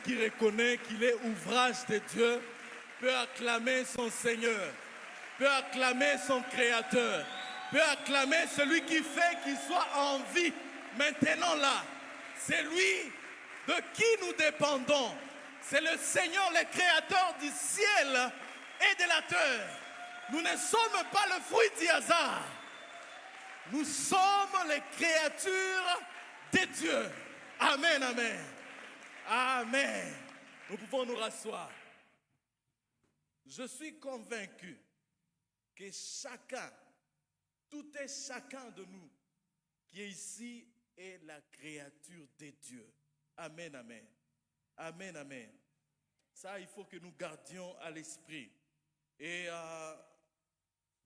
qui reconnaît qu'il est ouvrage de Dieu peut acclamer son Seigneur, peut acclamer son Créateur, peut acclamer celui qui fait qu'il soit en vie maintenant là. C'est lui de qui nous dépendons. C'est le Seigneur, le Créateur du ciel et de la terre. Nous ne sommes pas le fruit du hasard. Nous sommes les créatures de Dieu. Amen, amen. Amen. Nous pouvons nous rasseoir. Je suis convaincu que chacun, tout et chacun de nous qui est ici est la créature de Dieu. Amen, amen. Amen, amen. Ça, il faut que nous gardions à l'esprit. Et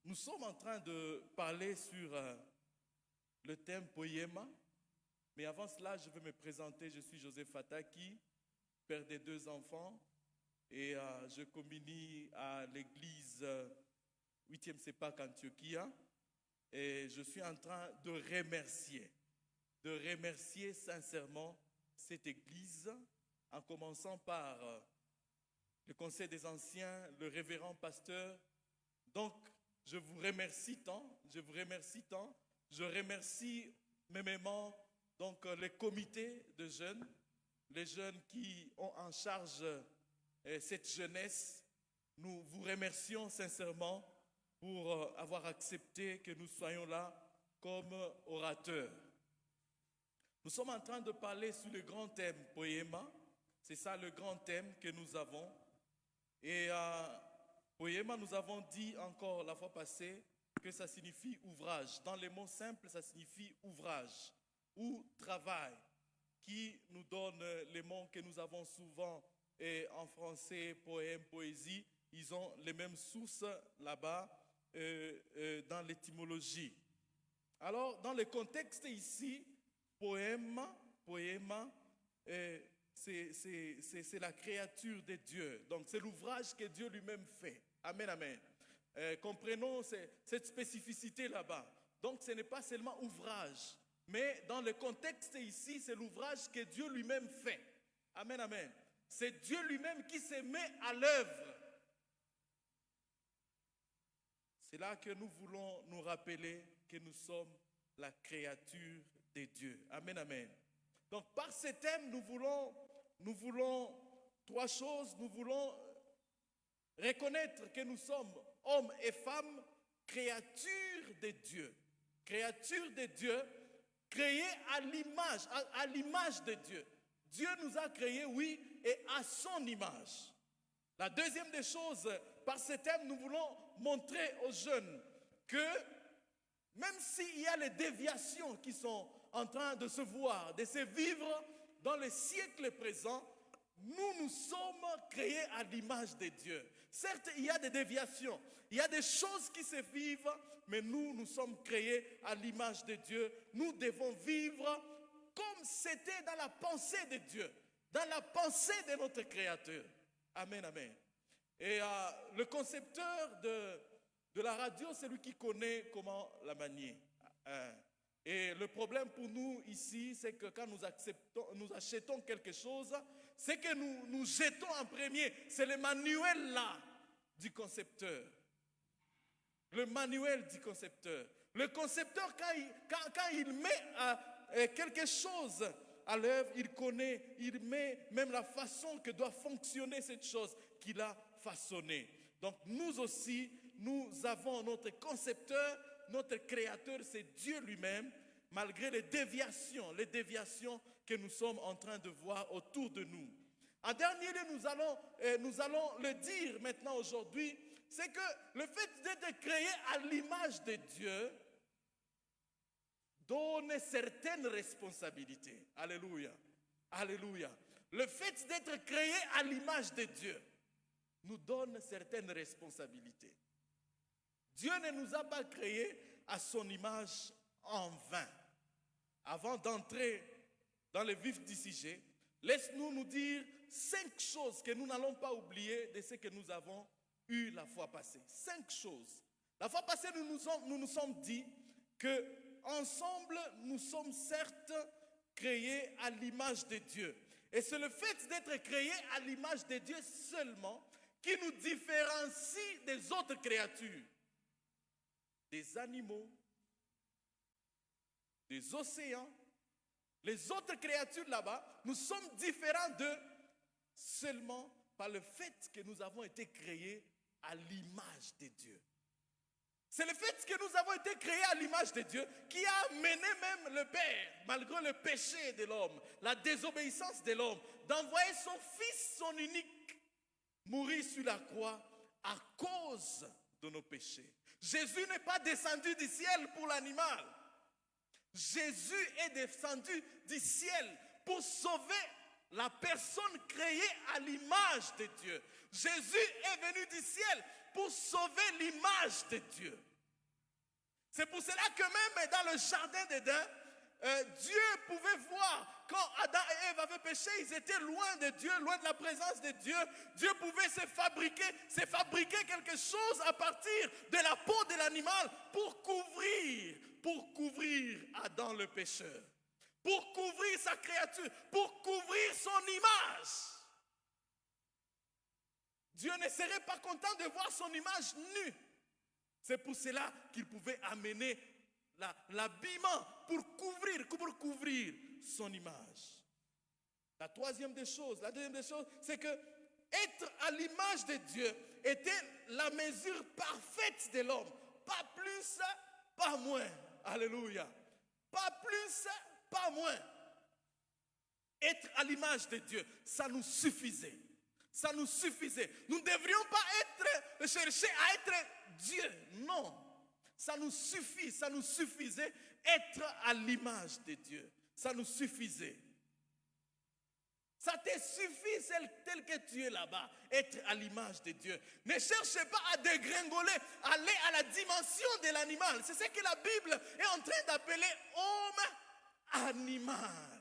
nous sommes en train de parler sur le thème poéma. Mais avant cela, je vais me présenter. Je suis Joseph Fataki, père de 2 enfants. Et je communie à l'église 8e CEPAC Antioquia. Et je suis en train de remercier sincèrement cette église, en commençant par le conseil des anciens, le révérend pasteur. Donc, je vous remercie tant. Je remercie mêmement donc, les comités de jeunes, les jeunes qui ont en charge cette jeunesse. Nous vous remercions sincèrement pour avoir accepté que nous soyons là comme orateurs. Nous sommes en train de parler sur le grand thème poéma. C'est ça le grand thème que nous avons. Et poéma, nous avons dit encore la fois passée que ça signifie ouvrage. Dans les mots simples, ça signifie ouvrage ou travail, qui nous donne les mots que nous avons souvent en français, poème, poésie. Ils ont les mêmes sources là-bas dans l'étymologie. Alors, dans le contexte ici, poéma, c'est la créature de Dieu. Donc, c'est l'ouvrage que Dieu lui-même fait. Amen, amen. Comprenons cette spécificité là-bas. Donc, ce n'est pas seulement ouvrage, mais dans le contexte ici, c'est l'ouvrage que Dieu lui-même fait. Amen, amen. C'est Dieu lui-même qui se met à l'œuvre. C'est là que nous voulons nous rappeler que nous sommes la créature de Dieu. Amen, amen. Donc, par ce thème, nous voulons 3 choses. Nous voulons reconnaître que nous sommes hommes et femmes, créatures de Dieu. Créatures de Dieu, créées à l'image de Dieu. Dieu nous a créés, oui, et à son image. La deuxième des choses, par ce thème, nous voulons montrer aux jeunes que même s'il y a les déviations qui sont en train de se voir, de se vivre dans le siècle présent, nous sommes créés à l'image de Dieu. Certes, il y a des déviations, il y a des choses qui se vivent, mais nous sommes créés à l'image de Dieu. Nous devons vivre comme c'était dans la pensée de Dieu, dans la pensée de notre Créateur. Amen, amen. Et le concepteur de la radio, c'est lui qui connaît comment la manier. Et le problème pour nous ici, c'est que quand nous achetons quelque chose, c'est que nous jetons en premier. C'est le manuel là du concepteur. Le manuel du concepteur. Le concepteur, quand il met quelque chose à l'œuvre, il connaît, il met même la façon que doit fonctionner cette chose qu'il a façonnée. Donc nous aussi, nous avons notre concepteur, notre créateur, c'est Dieu lui-même, malgré les déviations que nous sommes en train de voir autour de nous. En dernier lieu, nous allons le dire maintenant aujourd'hui, c'est que le fait d'être créé à l'image de Dieu donne certaines responsabilités. Alléluia. Alléluia. Le fait d'être créé à l'image de Dieu nous donne certaines responsabilités. Dieu ne nous a pas créés à son image en vain. Avant d'entrer dans le vif du sujet, laisse-nous nous dire 5 choses que nous n'allons pas oublier de ce que nous avons eu la fois passée. 5 choses. La fois passée, nous nous sommes dit que ensemble, nous sommes certes créés à l'image de Dieu. Et c'est le fait d'être créé à l'image de Dieu seulement qui nous différencie des autres créatures, des animaux, des océans. Les autres créatures là-bas, nous sommes différents d'eux seulement par le fait que nous avons été créés à l'image de Dieu. C'est le fait que nous avons été créés à l'image de Dieu qui a amené même le Père, malgré le péché de l'homme, la désobéissance de l'homme, d'envoyer son Fils, son unique, mourir sur la croix à cause de nos péchés. Jésus n'est pas descendu du ciel pour l'animal. Jésus est descendu du ciel pour sauver la personne créée à l'image de Dieu. Jésus est venu du ciel pour sauver l'image de Dieu. C'est pour cela que même dans le jardin d'Éden, Dieu pouvait voir quand Adam et Ève avaient péché, ils étaient loin de Dieu, loin de la présence de Dieu. Dieu pouvait se fabriquer quelque chose à partir de la peau de l'animal pour couvrir Adam le pécheur, pour couvrir sa créature, pour couvrir son image. Dieu ne serait pas content de voir son image nue. C'est pour cela qu'il pouvait amener l'habillement pour couvrir son image. La deuxième des choses, c'est que être à l'image de Dieu était la mesure parfaite de l'homme. Pas plus, pas moins. Alléluia. Pas plus, pas moins. Être à l'image de Dieu, ça nous suffisait. Ça nous suffisait. Nous ne devrions pas chercher à être Dieu. Non. Ça nous suffit, ça nous suffisait être à l'image de Dieu. Ça nous suffisait. Ça te suffit tel que tu es là-bas, être à l'image de Dieu. Ne cherchez pas à dégringoler, aller à la dimension de l'animal. C'est ce que la Bible est en train d'appeler homme animal.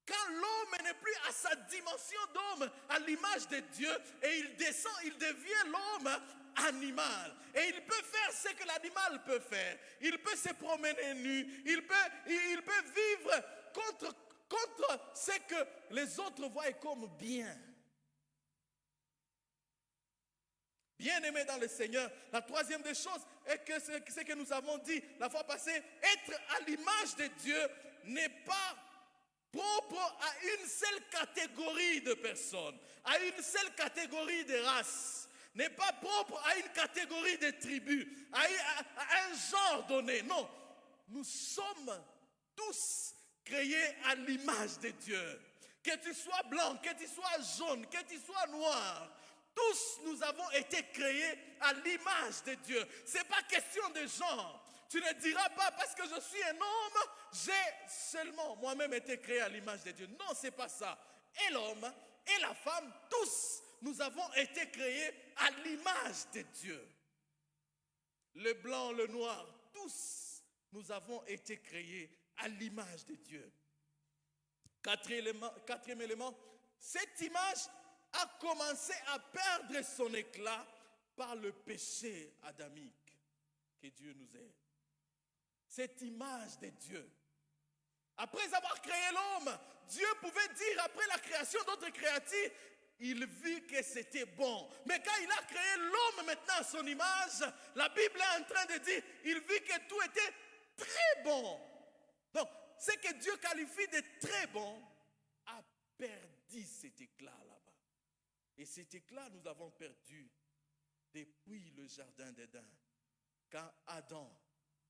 Quand l'homme n'est plus à sa dimension d'homme, à l'image de Dieu, et il descend, il devient l'homme animal. Et il peut faire ce que l'animal peut faire. Il peut se promener nu. Il peut vivre contre ce que les autres voient comme bien. Bien-aimé dans le Seigneur, la troisième des choses est que ce que nous avons dit la fois passée, être à l'image de Dieu n'est pas propre à une seule catégorie de personnes, à une seule catégorie de races, n'est pas propre à une catégorie de tribus, à un genre donné. Non, nous sommes tous créés à l'image de Dieu. Que tu sois blanc, que tu sois jaune, que tu sois noir, tous nous avons été créés à l'image de Dieu. Ce n'est pas question de genre. Tu ne diras pas parce que je suis un homme, j'ai seulement moi-même été créé à l'image de Dieu. Non, ce n'est pas ça. Et l'homme et la femme, tous, nous avons été créés à l'image de Dieu. Le blanc, le noir, tous, nous avons été créés à l'image de Dieu. Quatrième élément, cette image a commencé à perdre son éclat par le péché adamique. Que Dieu nous aide. Cette image de Dieu. Après avoir créé l'homme, Dieu pouvait dire après la création d'autres créatures, il vit que c'était bon. Mais quand il a créé l'homme maintenant à son image, la Bible est en train de dire, il vit que tout était très bon. Donc, ce que Dieu qualifie de très bon a perdu cet éclat là-bas. Et cet éclat, nous avons perdu depuis le jardin d'Éden. Quand Adam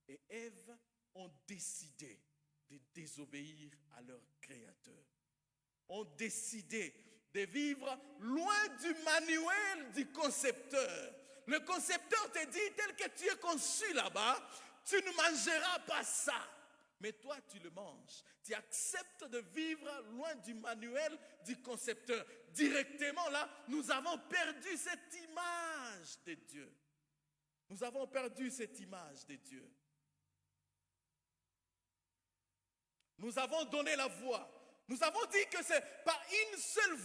et Ève ont décidé de désobéir à leur Créateur. Ont décidé de vivre loin du manuel du concepteur. Le concepteur te dit, tel que tu es conçu là-bas, tu ne mangeras pas ça. Mais toi, tu le manges. Tu acceptes de vivre loin du manuel du concepteur. Directement là, nous avons perdu cette image de Dieu. Nous avons perdu cette image de Dieu. Nous avons donné la voix. Nous avons dit que c'est par une seule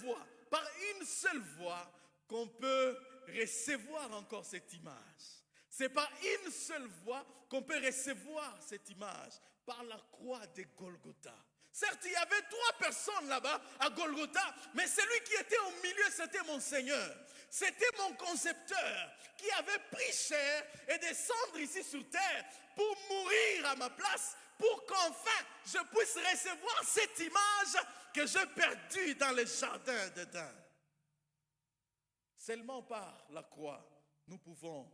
voix qu'on peut recevoir encore cette image. C'est par une seule voix qu'on peut recevoir cette image, par la croix de Golgotha. Certes, il y avait 3 personnes là-bas à Golgotha, mais celui qui était au milieu, c'était mon Seigneur. C'était mon concepteur qui avait pris chair et descendre ici sur terre pour mourir à ma place, pour qu'enfin je puisse recevoir cette image que j'ai perdue dans le jardin d'Éden. Seulement par la croix, nous pouvons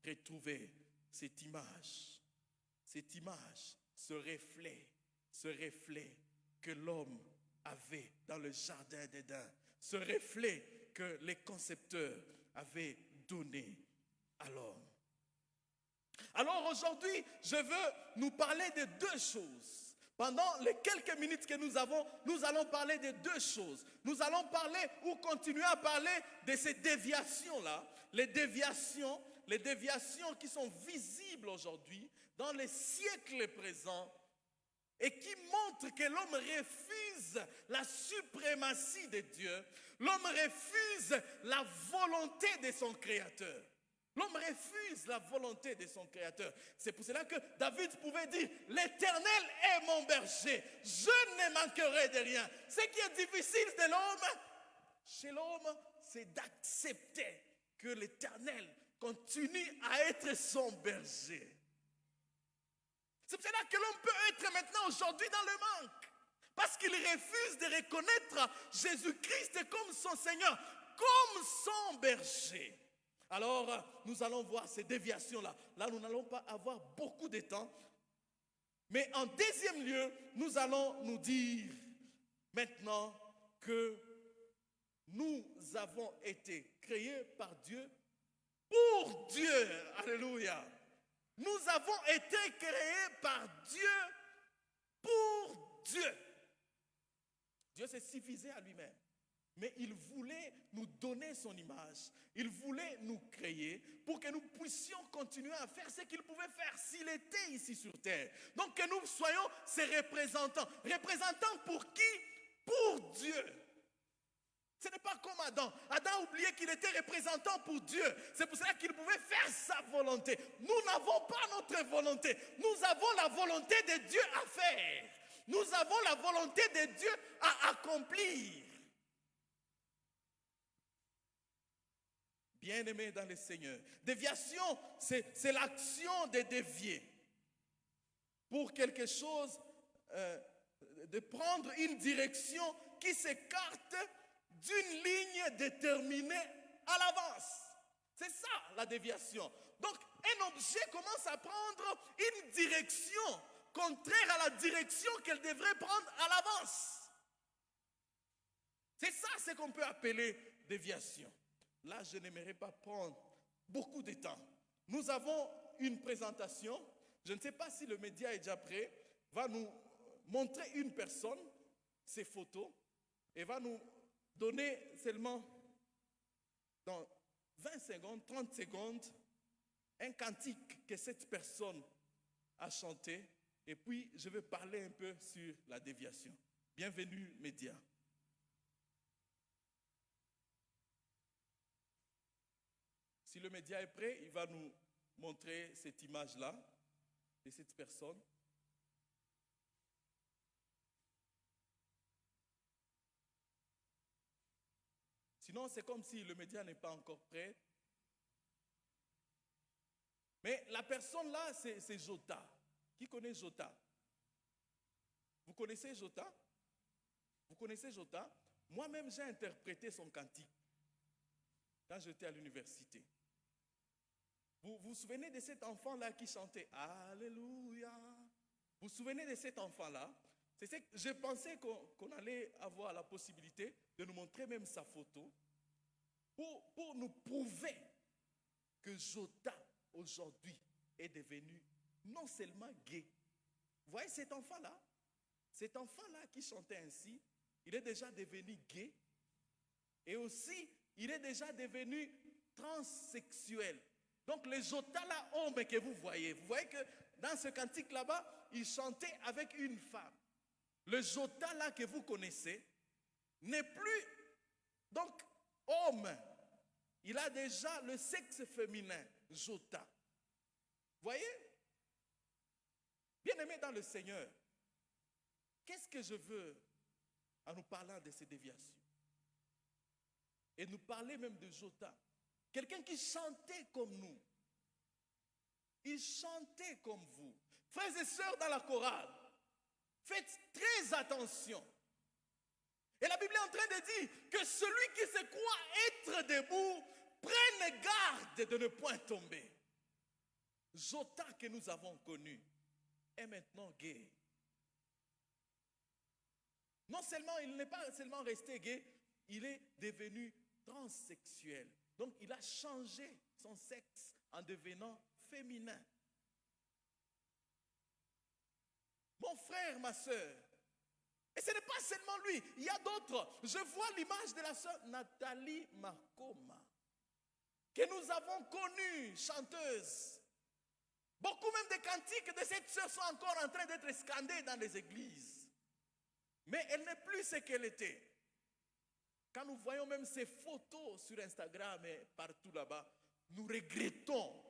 retrouver cette image, ce reflet que l'homme avait dans le jardin d'Éden, ce reflet que les concepteurs avaient donné à l'homme. Alors aujourd'hui, je veux nous parler de 2 choses. Pendant les quelques minutes que nous avons, nous allons parler de 2 choses. Nous allons parler ou continuer à parler de ces déviations-là, les déviations qui sont visibles aujourd'hui dans les siècles présents et qui montrent que l'homme refuse la suprématie de Dieu, l'homme refuse la volonté de son Créateur. L'homme refuse la volonté de son Créateur. C'est pour cela que David pouvait dire, l'Éternel est mon berger, je ne manquerai de rien. Ce qui est difficile de l'homme, chez l'homme, c'est d'accepter que l'Éternel continue à être son berger. C'est pour cela que l'homme peut être maintenant aujourd'hui dans le manque. Parce qu'il refuse de reconnaître Jésus-Christ comme son Seigneur, comme son berger. Alors, nous allons voir ces déviations-là. Là, nous n'allons pas avoir beaucoup de temps. Mais en deuxième lieu, nous allons nous dire maintenant que nous avons été créés par Dieu pour Dieu. Alléluia. Nous avons été créés par Dieu pour Dieu. Dieu s'est suffisamment à lui-même. Mais il voulait nous donner son image. Il voulait nous créer pour que nous puissions continuer à faire ce qu'il pouvait faire s'il était ici sur terre. Donc que nous soyons ses représentants. Représentants pour qui? Pour Dieu. Ce n'est pas comme Adam. Adam a oublié qu'il était représentant pour Dieu. C'est pour cela qu'il pouvait faire sa volonté. Nous n'avons pas notre volonté. Nous avons la volonté de Dieu à faire. Nous avons la volonté de Dieu à accomplir. Bien-aimés dans le Seigneur. Déviation, c'est l'action de dévier pour quelque chose, de prendre une direction qui s'écarte d'une ligne déterminée à l'avance. C'est ça la déviation. Donc un objet commence à prendre une direction contraire à la direction qu'elle devrait prendre à l'avance. C'est ça ce qu'on peut appeler déviation. Là, je n'aimerais pas prendre beaucoup de temps. Nous avons une présentation. Je ne sais pas si le média est déjà prêt. Va nous montrer une personne, ses photos, et va nous donner seulement dans 20 secondes, 30 secondes, un cantique que cette personne a chanté. Et puis, je vais parler un peu sur la déviation. Bienvenue, média. Si le média est prêt, il va nous montrer cette image-là de cette personne. Sinon, c'est comme si le média n'est pas encore prêt. Mais la personne là, c'est Jota. Qui connaît Jota? Vous connaissez Jota? Vous connaissez Jota? Moi-même, j'ai interprété son cantique quand j'étais à l'université. Vous vous souvenez de cet enfant-là qui chantait « Alléluia ». Vous vous souvenez de cet enfant-là? Je pensais qu'on allait avoir la possibilité de nous montrer même sa photo pour nous prouver que Jota, aujourd'hui, est devenu non seulement gay. Vous voyez cet enfant-là? Cet enfant-là qui chantait ainsi, il est déjà devenu gay. Et aussi, il est déjà devenu transsexuel. Donc le Jota là, homme que vous voyez que dans ce cantique là-bas, il chantait avec une femme. Le Jota là que vous connaissez n'est plus donc homme. Il a déjà le sexe féminin, Jota. Voyez? Bien-aimé dans le Seigneur, qu'est-ce que je veux en nous parlant de ces déviations? Et nous parler même de Jotham. Quelqu'un qui chantait comme nous. Il chantait comme vous. Frères et sœurs dans la chorale, faites très attention. Et la Bible est en train de dire que celui qui se croit être debout, prenne garde de ne point tomber. Jotham que nous avons connu est maintenant gay. Non seulement, il n'est pas seulement resté gay, il est devenu transsexuel. Donc il a changé son sexe en devenant féminin. Mon frère, ma soeur, et ce n'est pas seulement lui, il y a d'autres. Je vois l'image de la sœur Nathalie Makoma, que nous avons connue, chanteuse. Beaucoup même des cantiques de cette sœur sont encore en train d'être scandés dans les églises. Mais elle n'est plus ce qu'elle était. Quand nous voyons même ces photos sur Instagram et partout là-bas, nous regrettons.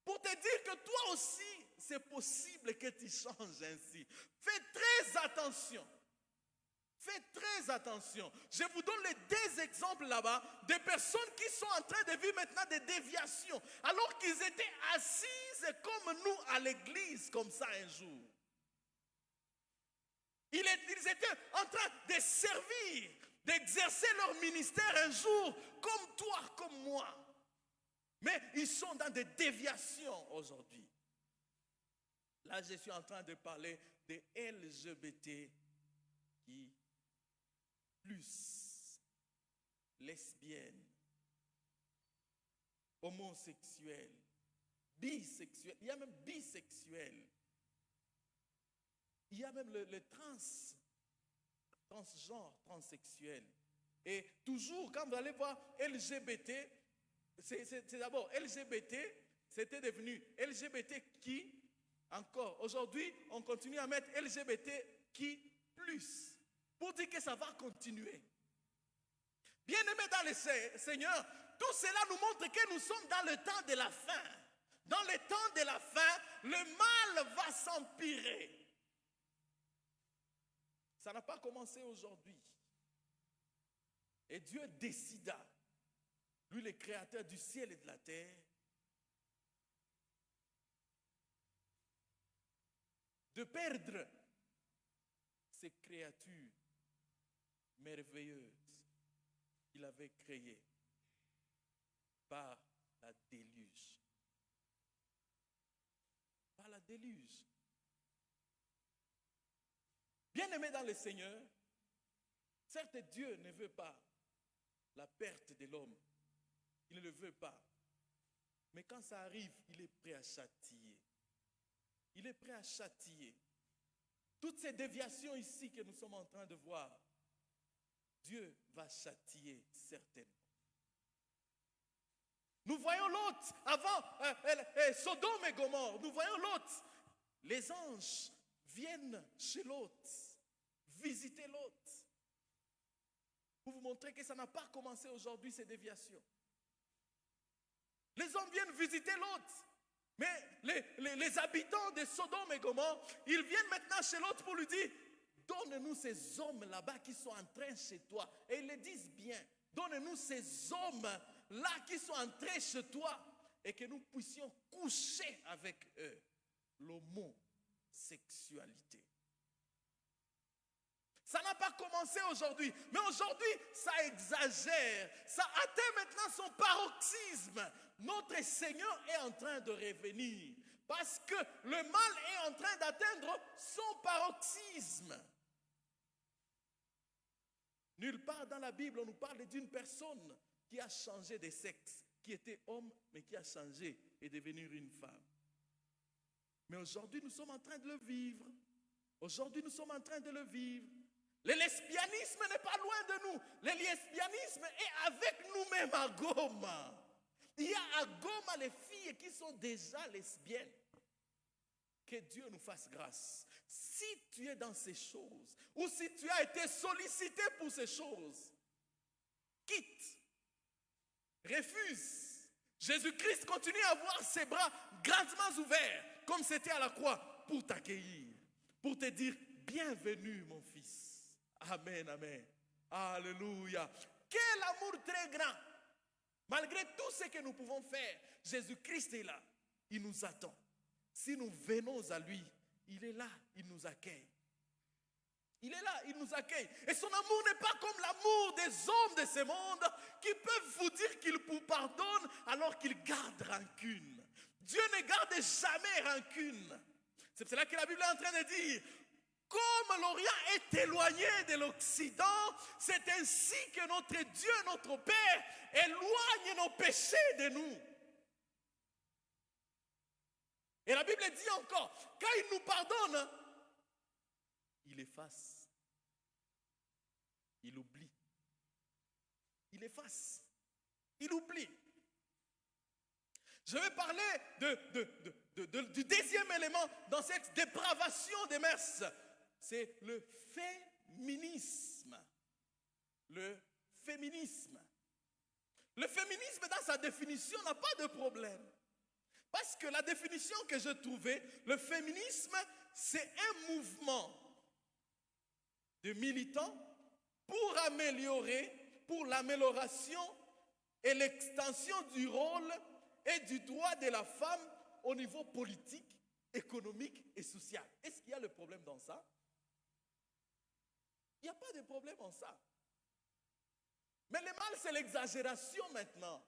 Pour te dire que toi aussi, c'est possible que tu changes ainsi. Fais très attention. Fais très attention. Je vous donne les deux exemples là-bas de personnes qui sont en train de vivre maintenant des déviations, alors qu'ils étaient assises comme nous à l'église, comme ça un jour. Ils étaient en train de servir, d'exercer leur ministère un jour, comme toi, comme moi. Mais ils sont dans des déviations aujourd'hui. Là, je suis en train de parler des LGBT qui plus lesbiennes, homosexuelles, bisexuelles. Il y a même bisexuels. Il y a même le transgenre, transsexuel. Et toujours, quand vous allez voir LGBT, c'est d'abord LGBT, c'était devenu LGBT qui, encore. Aujourd'hui, on continue à mettre LGBT qui plus, pour dire que ça va continuer. Bien-aimés dans le Seigneur, tout cela nous montre que nous sommes dans le temps de la fin. Dans le temps de la fin, le mal va s'empirer. Ça n'a pas commencé aujourd'hui. Et Dieu décida, lui le créateur du ciel et de la terre, de perdre ces créatures merveilleuses qu'il avait créées par la déluge. Par la déluge. Bien-aimé dans le Seigneur, certes Dieu ne veut pas la perte de l'homme. Il ne le veut pas. Mais quand ça arrive, il est prêt à châtier. Il est prêt à châtier. Toutes ces déviations ici que nous sommes en train de voir, Dieu va châtier certainement. Nous voyons Lot avant Sodome et Gomorrhe. Nous voyons Lot. Les anges viennent chez Lot, visiter Lot. Pour vous montrer que ça n'a pas commencé aujourd'hui, ces déviations. Les hommes viennent visiter Lot. Mais les habitants de Sodome et Gomorrhe, ils viennent maintenant chez Lot pour lui dire, donne-nous ces hommes là-bas qui sont en train chez toi. Et ils le disent bien, donne-nous ces hommes-là qui sont entrés chez toi et que nous puissions coucher avec eux. L'homosexualité. Ça n'a pas commencé aujourd'hui, mais aujourd'hui, ça exagère. Ça atteint maintenant son paroxysme. Notre Seigneur est en train de revenir parce que le mal est en train d'atteindre son paroxysme. Nulle part dans la Bible, on nous parle d'une personne qui a changé de sexe, qui était homme, mais qui a changé et devenir une femme. Mais aujourd'hui, nous sommes en train de le vivre. Aujourd'hui, nous sommes en train de le vivre. Le lesbianisme n'est pas loin de nous. Le lesbianisme est avec nous-mêmes à Goma. Il y a à Goma les filles qui sont déjà lesbiennes. Que Dieu nous fasse grâce. Si tu es dans ces choses, ou si tu as été sollicité pour ces choses, quitte, refuse. Jésus-Christ continue à avoir ses bras grandement ouverts, comme c'était à la croix, pour t'accueillir, pour te dire, bienvenue mon fils. Amen, amen. Alléluia. Quel amour très grand. Malgré tout ce que nous pouvons faire, Jésus-Christ est là. Il nous attend. Si nous venons à lui, il est là, il nous accueille. Il est là, il nous accueille. Et son amour n'est pas comme l'amour des hommes de ce monde qui peuvent vous dire qu'ils vous pardonnent alors qu'ils gardent rancune. Dieu ne garde jamais rancune. C'est pour cela que la Bible est en train de dire, comme l'Orient est éloigné de l'Occident, c'est ainsi que notre Dieu, notre Père, éloigne nos péchés de nous. Et la Bible dit encore, quand il nous pardonne, il efface. Il oublie. Il efface. Il oublie. Je vais parler du deuxième élément dans cette dépravation des mœurs. C'est le féminisme. Le féminisme. Le féminisme, dans sa définition, n'a pas de problème. Parce que la définition que je trouvais, le féminisme, c'est un mouvement de militants pour l'amélioration et l'extension du rôle et du droit de la femme au niveau politique, économique et social. Est-ce qu'il y a le problème dans ça? Il n'y a pas de problème en ça. Mais le mal, c'est l'exagération maintenant.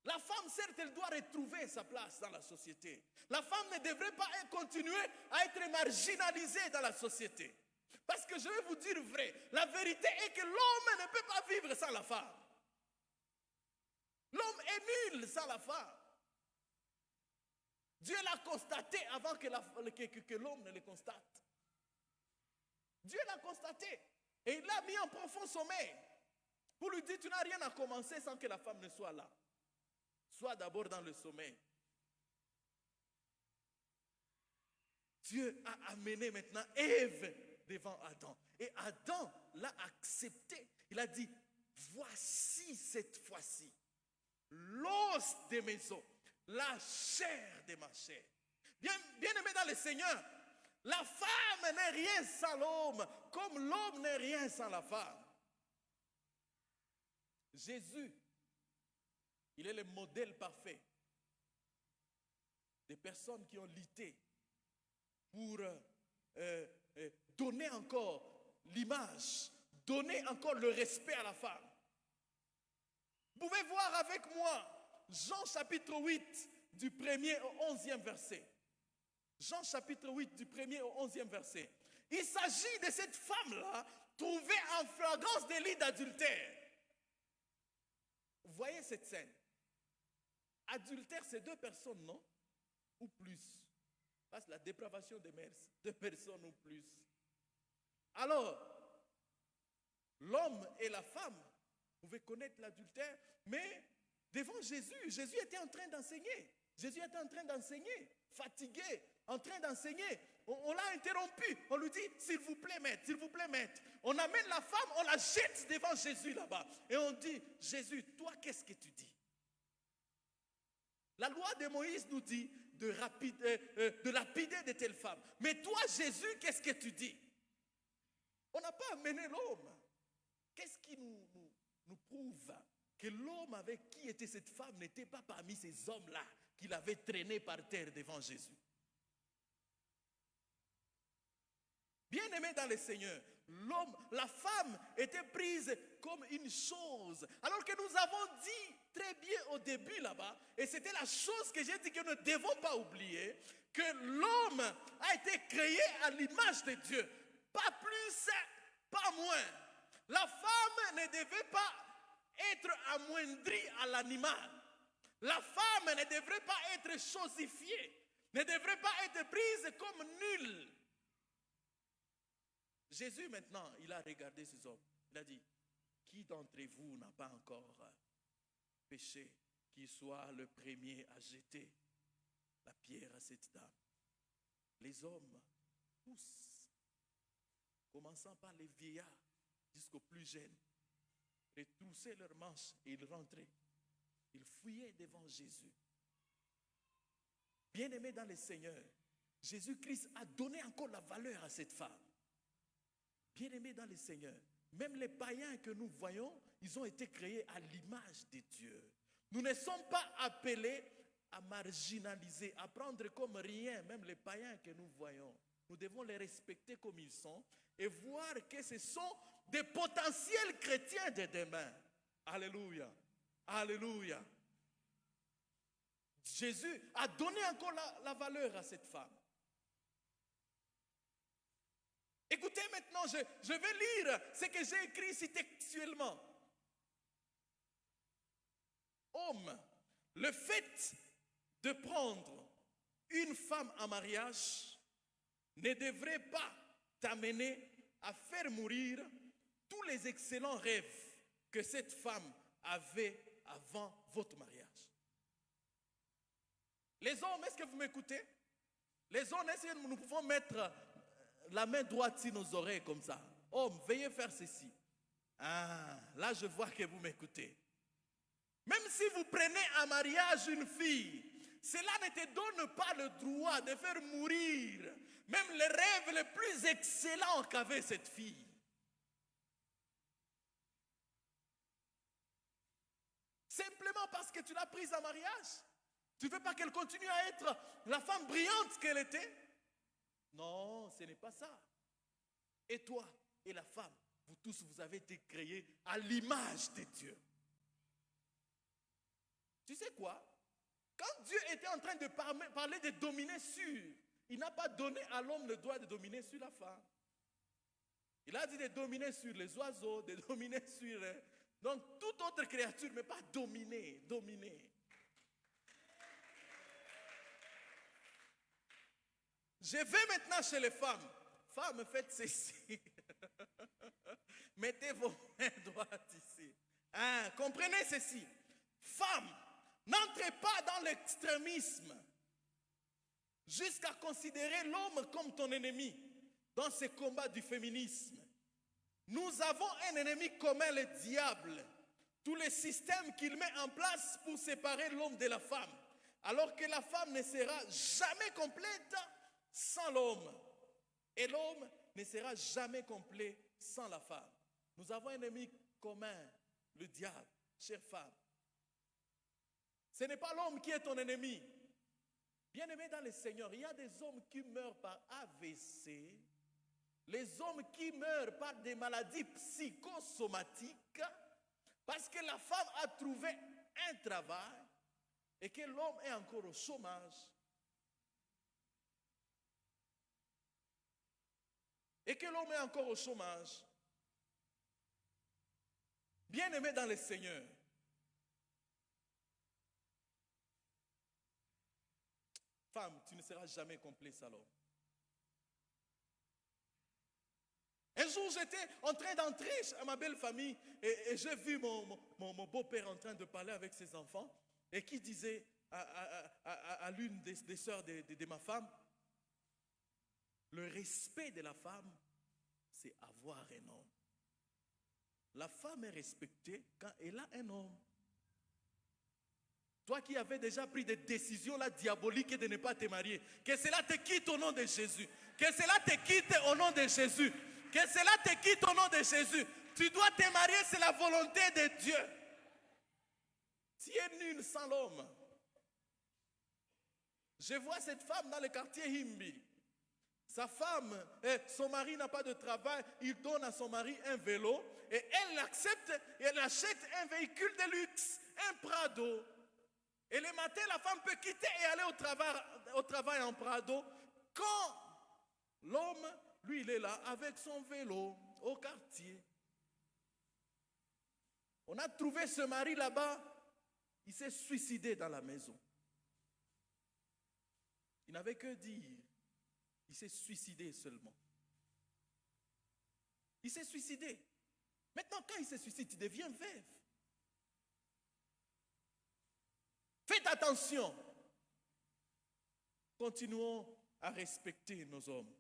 La femme, certes, elle doit retrouver sa place dans la société. La femme ne devrait pas continuer à être marginalisée dans la société. Parce que je vais vous dire vrai, la vérité est que l'homme ne peut pas vivre sans la femme. L'homme est nul sans la femme. Dieu l'a constaté avant que l'homme ne le constate. Dieu l'a constaté. Et il l'a mis en profond sommeil. Pour lui dire, tu n'as rien à commencer sans que la femme ne soit là. Sois d'abord dans le sommeil. Dieu a amené maintenant Ève devant Adam. Et Adam l'a accepté. Il a dit, voici cette fois-ci l'os de mes os, la chair de ma chair. Bien aimé dans le Seigneur, la femme n'est rien sans l'homme, comme l'homme n'est rien sans la femme. Jésus, il est le modèle parfait des personnes qui ont lutté pour donner encore l'image, donner encore le respect à la femme. Vous pouvez voir avec moi Jean chapitre 8 du 1er au 11e verset. Jean chapitre 8 du 1er au 11e verset. Il s'agit de cette femme-là trouvée en flagrance délit d'adultère. Vous voyez cette scène? Adultère, c'est deux personnes, non? Ou plus. Parce que la dépravation des mœurs, deux personnes ou plus. Alors, l'homme et la femme pouvaient connaître l'adultère, mais devant Jésus, Jésus était en train d'enseigner. Jésus était en train d'enseigner, fatigué, en train d'enseigner. On l'a interrompu. On lui dit, s'il vous plaît, maître, s'il vous plaît, maître. On amène la femme, on la jette devant Jésus là-bas. Et on dit, Jésus, toi, qu'est-ce que tu dis? La loi de Moïse nous dit de lapider de telles femmes. Mais toi, Jésus, qu'est-ce que tu dis? On n'a pas amené l'homme. Qu'est-ce qui nous prouve que l'homme avec qui était cette femme n'était pas parmi ces hommes-là qu'il avait traîné par terre devant Jésus? Bien-aimé dans le Seigneur, la femme était prise comme une chose. Alors que nous avons dit très bien au début là-bas, et c'était la chose que j'ai dit que nous ne devons pas oublier, que l'homme a été créé à l'image de Dieu. Pas plus, pas moins. La femme ne devait pas être amoindrie à l'animal. La femme ne devrait pas être chosifiée, ne devrait pas être prise comme nulle. Jésus maintenant, il a regardé ces hommes. Il a dit, qui d'entre vous n'a pas encore péché, qu'il soit le premier à jeter la pierre à cette dame? Les hommes, tous, commençant par les vieillards jusqu'aux plus jeunes, retroussaient leurs manches et ils rentraient. Ils fouillaient devant Jésus. Bien-aimés dans le Seigneur, Jésus-Christ a donné encore la valeur à cette femme. Bien-aimés dans le Seigneur, même les païens que nous voyons, ils ont été créés à l'image de Dieu. Nous ne sommes pas appelés à marginaliser, à prendre comme rien, même les païens que nous voyons. Nous devons les respecter comme ils sont et voir que ce sont des potentiels chrétiens de demain. Alléluia. Alléluia. Jésus a donné encore la valeur à cette femme. Écoutez maintenant, je vais lire ce que j'ai écrit ici textuellement. Homme, le fait de prendre une femme en mariage ne devrait pas t'amener à faire mourir tous les excellents rêves que cette femme avait avant votre mariage. Les hommes, est-ce que vous m'écoutez? Les hommes, est-ce que nous pouvons mettre la main droite sur nos oreilles comme ça? Hommes, veuillez faire ceci. Ah, là je vois que vous m'écoutez. Même si vous prenez en mariage une fille, cela ne te donne pas le droit de faire mourir même les rêves les plus excellents qu'avait cette fille. Simplement parce que tu l'as prise en mariage. Tu ne veux pas qu'elle continue à être la femme brillante qu'elle était? Non, ce n'est pas ça. Et toi et la femme, vous tous, vous avez été créés à l'image de Dieu. Tu sais quoi? Quand Dieu était en train de parler de dominer sur, il n'a pas donné à l'homme le droit de dominer sur la femme. Il a dit de dominer sur les oiseaux, de dominer sur donc toute autre créature, mais pas dominer, dominer. Je vais maintenant chez les femmes. Femmes, faites ceci. Mettez vos mains droites ici. Hein, comprenez ceci. Femmes, n'entrez pas dans l'extrémisme jusqu'à considérer l'homme comme ton ennemi dans ce combat du féminisme. Nous avons un ennemi commun, le diable. Tous les systèmes qu'il met en place pour séparer l'homme de la femme. Alors que la femme ne sera jamais complète sans l'homme. Et l'homme ne sera jamais complet sans la femme. Nous avons un ennemi commun, le diable, chère femme. Ce n'est pas l'homme qui est ton ennemi. Bien-aimé dans le Seigneur, il y a des hommes qui meurent par AVC, les hommes qui meurent par des maladies psychosomatiques, parce que la femme a trouvé un travail et que l'homme est encore au chômage. Et que l'homme est encore au chômage. Bien-aimé dans le Seigneur, femme, tu ne seras jamais complet sans l'homme. Un jour, j'étais en train d'entrer à ma belle famille et j'ai vu mon beau-père en train de parler avec ses enfants et qui disait à l'une des sœurs de ma femme, le respect de la femme, c'est avoir un homme. La femme est respectée quand elle a un homme. Toi qui avais déjà pris des décisions là diaboliques de ne pas te marier, que cela te quitte au nom de Jésus. Que cela te quitte au nom de Jésus. Que cela te quitte au nom de Jésus. Tu dois te marier, c'est la volonté de Dieu. Tu es nul sans l'homme. Je vois cette femme dans le quartier Himbi. Sa femme, son mari n'a pas de travail, il donne à son mari un vélo et elle l'accepte et elle achète un véhicule de luxe, un Prado. Et le matin, la femme peut quitter et aller au travail en Prado. Quand l'homme, lui, il est là avec son vélo au quartier. On a trouvé ce mari là-bas, il s'est suicidé dans la maison. Il n'avait que dire. Il s'est suicidé seulement. Il s'est suicidé. Maintenant, quand il se suicide, il devient veuve. Faites attention. Continuons à respecter nos hommes.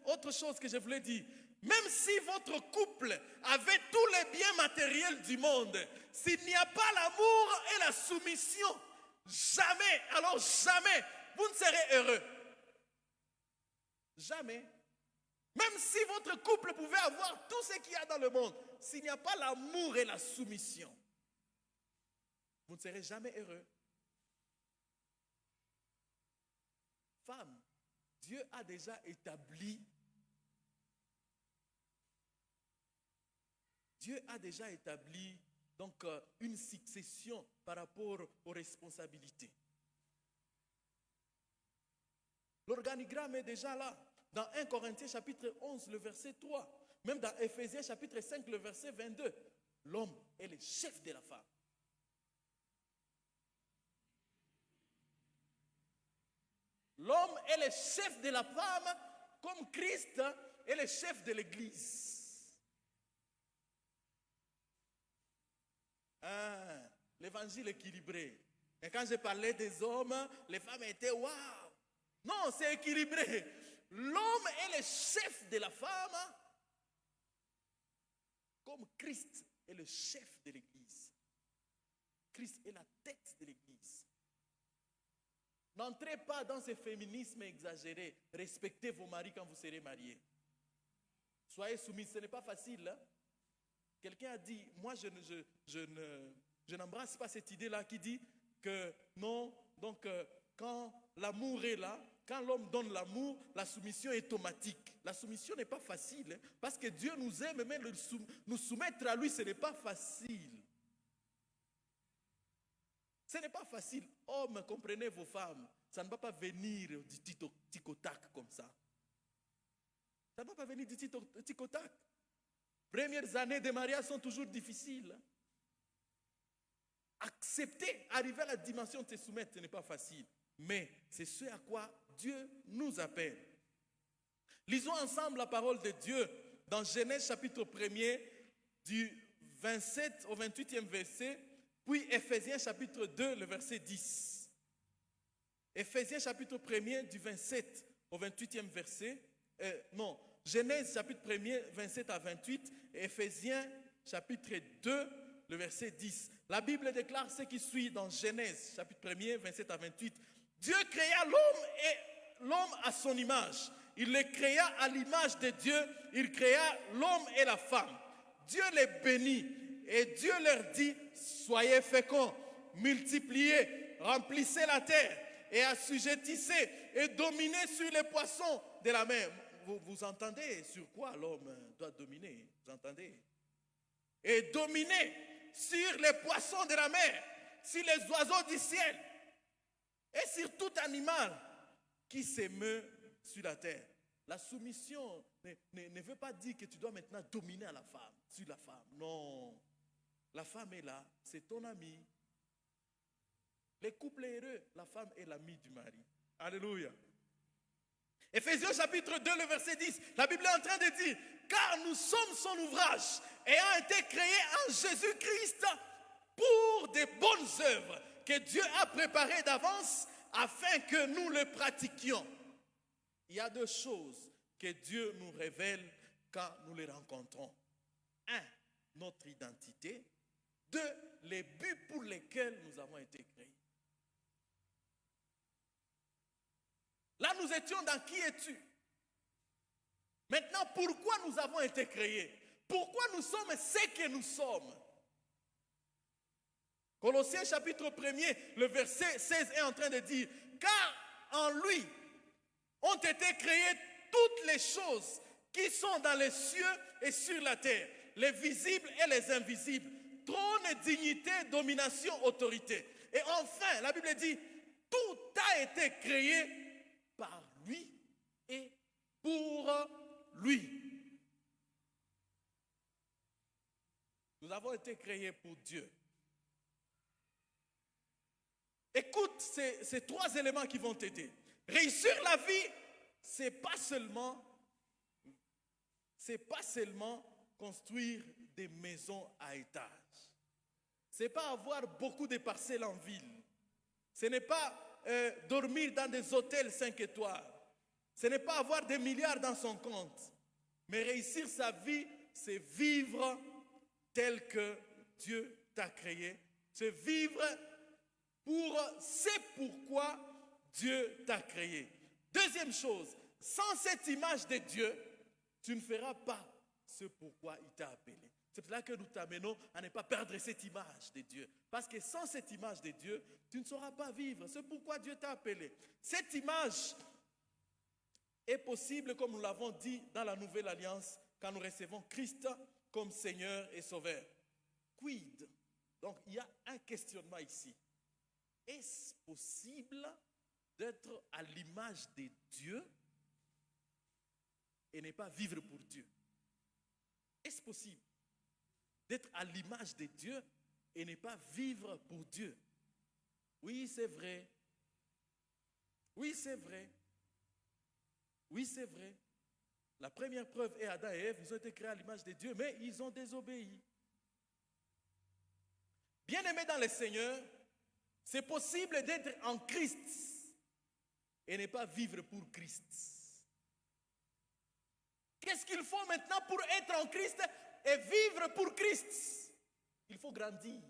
Autre chose que je voulais dire. Même si votre couple avait tous les biens matériels du monde, s'il n'y a pas l'amour et la soumission, jamais, alors jamais, vous ne serez heureux. Jamais. Même si votre couple pouvait avoir tout ce qu'il y a dans le monde, s'il n'y a pas l'amour et la soumission, vous ne serez jamais heureux. Femme, Dieu a déjà établi donc une succession par rapport aux responsabilités. L'organigramme est déjà là. Dans 1 Corinthiens chapitre 11, le verset 3. Même dans Éphésiens chapitre 5, le verset 22. L'homme est le chef de la femme. L'homme est le chef de la femme comme Christ est le chef de l'Église. L'évangile équilibré. Et quand je parlais des hommes, les femmes étaient waouh. Non, c'est équilibré. L'homme est le chef de la femme, comme Christ est le chef de l'Église. Christ est la tête de l'Église. N'entrez pas dans ce féminisme exagéré. Respectez vos maris quand vous serez mariés. Soyez soumis, ce n'est pas facile. Hein? Quelqu'un a dit, moi je n'embrasse pas cette idée-là qui dit que non, donc quand l'amour est là, quand l'homme donne l'amour, la soumission est automatique. La soumission n'est pas facile, hein, parce que Dieu nous aime, mais nous soumettre à lui, ce n'est pas facile. Ce n'est pas facile. Hommes, comprenez vos femmes. Ça ne va pas venir du tic-au-tac comme ça. Ça ne va pas venir du tic-au-tac. Premières années de mariage sont toujours difficiles. Accepter, arriver à la dimension de se soumettre, ce n'est pas facile. Mais c'est ce à quoi Dieu nous appelle. Lisons ensemble la parole de Dieu dans Genèse chapitre 1er du 27 au 28e verset, puis Éphésiens chapitre 2, le verset 10. Éphésiens chapitre 1er du 27 au 28e verset, Genèse chapitre 1er, 27 à 28, et Éphésiens chapitre 2, le verset 10. La Bible déclare ce qui suit dans Genèse chapitre 1er, 27 à 28. Dieu créa l'homme et l'homme à son image. Il les créa à l'image de Dieu. Il créa l'homme et la femme. Dieu les bénit et Dieu leur dit, soyez féconds, multipliez, remplissez la terre et assujettissez et dominez sur les poissons de la mer. Vous entendez sur quoi l'homme doit dominer? Vous entendez? Et dominer sur les poissons de la mer, sur les oiseaux du ciel et sur tout animal qui se meut sur la terre. La soumission ne veut pas dire que tu dois maintenant dominer à la femme, sur la femme. Non. La femme est là, c'est ton ami. Les couples heureux, la femme est l'amie du mari. Alléluia. Éphésiens chapitre 2, le verset 10. La Bible est en train de dire, car nous sommes son ouvrage, ayant été créés en Jésus-Christ pour des bonnes œuvres que Dieu a préparées d'avance afin que nous les pratiquions. Il y a deux choses que Dieu nous révèle quand nous les rencontrons. 1, notre identité. 2, les buts pour lesquels nous avons été créés. Là, nous étions dans qui es-tu? Maintenant, pourquoi nous avons été créés? Pourquoi nous sommes ce que nous sommes? Colossiens chapitre 1er, le verset 16 est en train de dire, car en lui ont été créées toutes les choses qui sont dans les cieux et sur la terre, les visibles et les invisibles, trône, dignité, domination, autorité. Et enfin, la Bible dit, tout a été créé par lui et pour lui. Nous avons été créés pour Dieu. Écoute ces trois éléments qui vont t'aider. Réussir la vie, c'est pas seulement construire des maisons à étages. C'est pas avoir beaucoup de parcelles en ville. Ce n'est pas dormir dans des hôtels 5 étoiles. Ce n'est pas avoir des milliards dans son compte. Mais réussir sa vie, c'est vivre tel que Dieu t'a créé. C'est vivre pour ce pourquoi Dieu t'a créé. Deuxième chose, sans cette image de Dieu, tu ne feras pas ce pourquoi il t'a appelé. C'est pour cela que nous t'amenons à ne pas perdre cette image de Dieu. Parce que sans cette image de Dieu, tu ne sauras pas vivre. C'est pourquoi Dieu t'a appelé. Cette image est possible, comme nous l'avons dit dans la Nouvelle Alliance, quand nous recevons Christ comme Seigneur et Sauveur. Quid? Donc, il y a un questionnement ici. Est-ce possible d'être à l'image de Dieu et ne pas vivre pour Dieu? Est-ce possible d'être à l'image de Dieu et ne pas vivre pour Dieu? Oui, c'est vrai. Oui, c'est vrai. Oui, c'est vrai. La première preuve est Adam et Ève. Ils ont été créés à l'image de Dieu, mais ils ont désobéi. Bien-aimés dans le Seigneur, c'est possible d'être en Christ et ne pas vivre pour Christ. Qu'est-ce qu'il faut maintenant pour être en Christ et vivre pour Christ? Il faut grandir.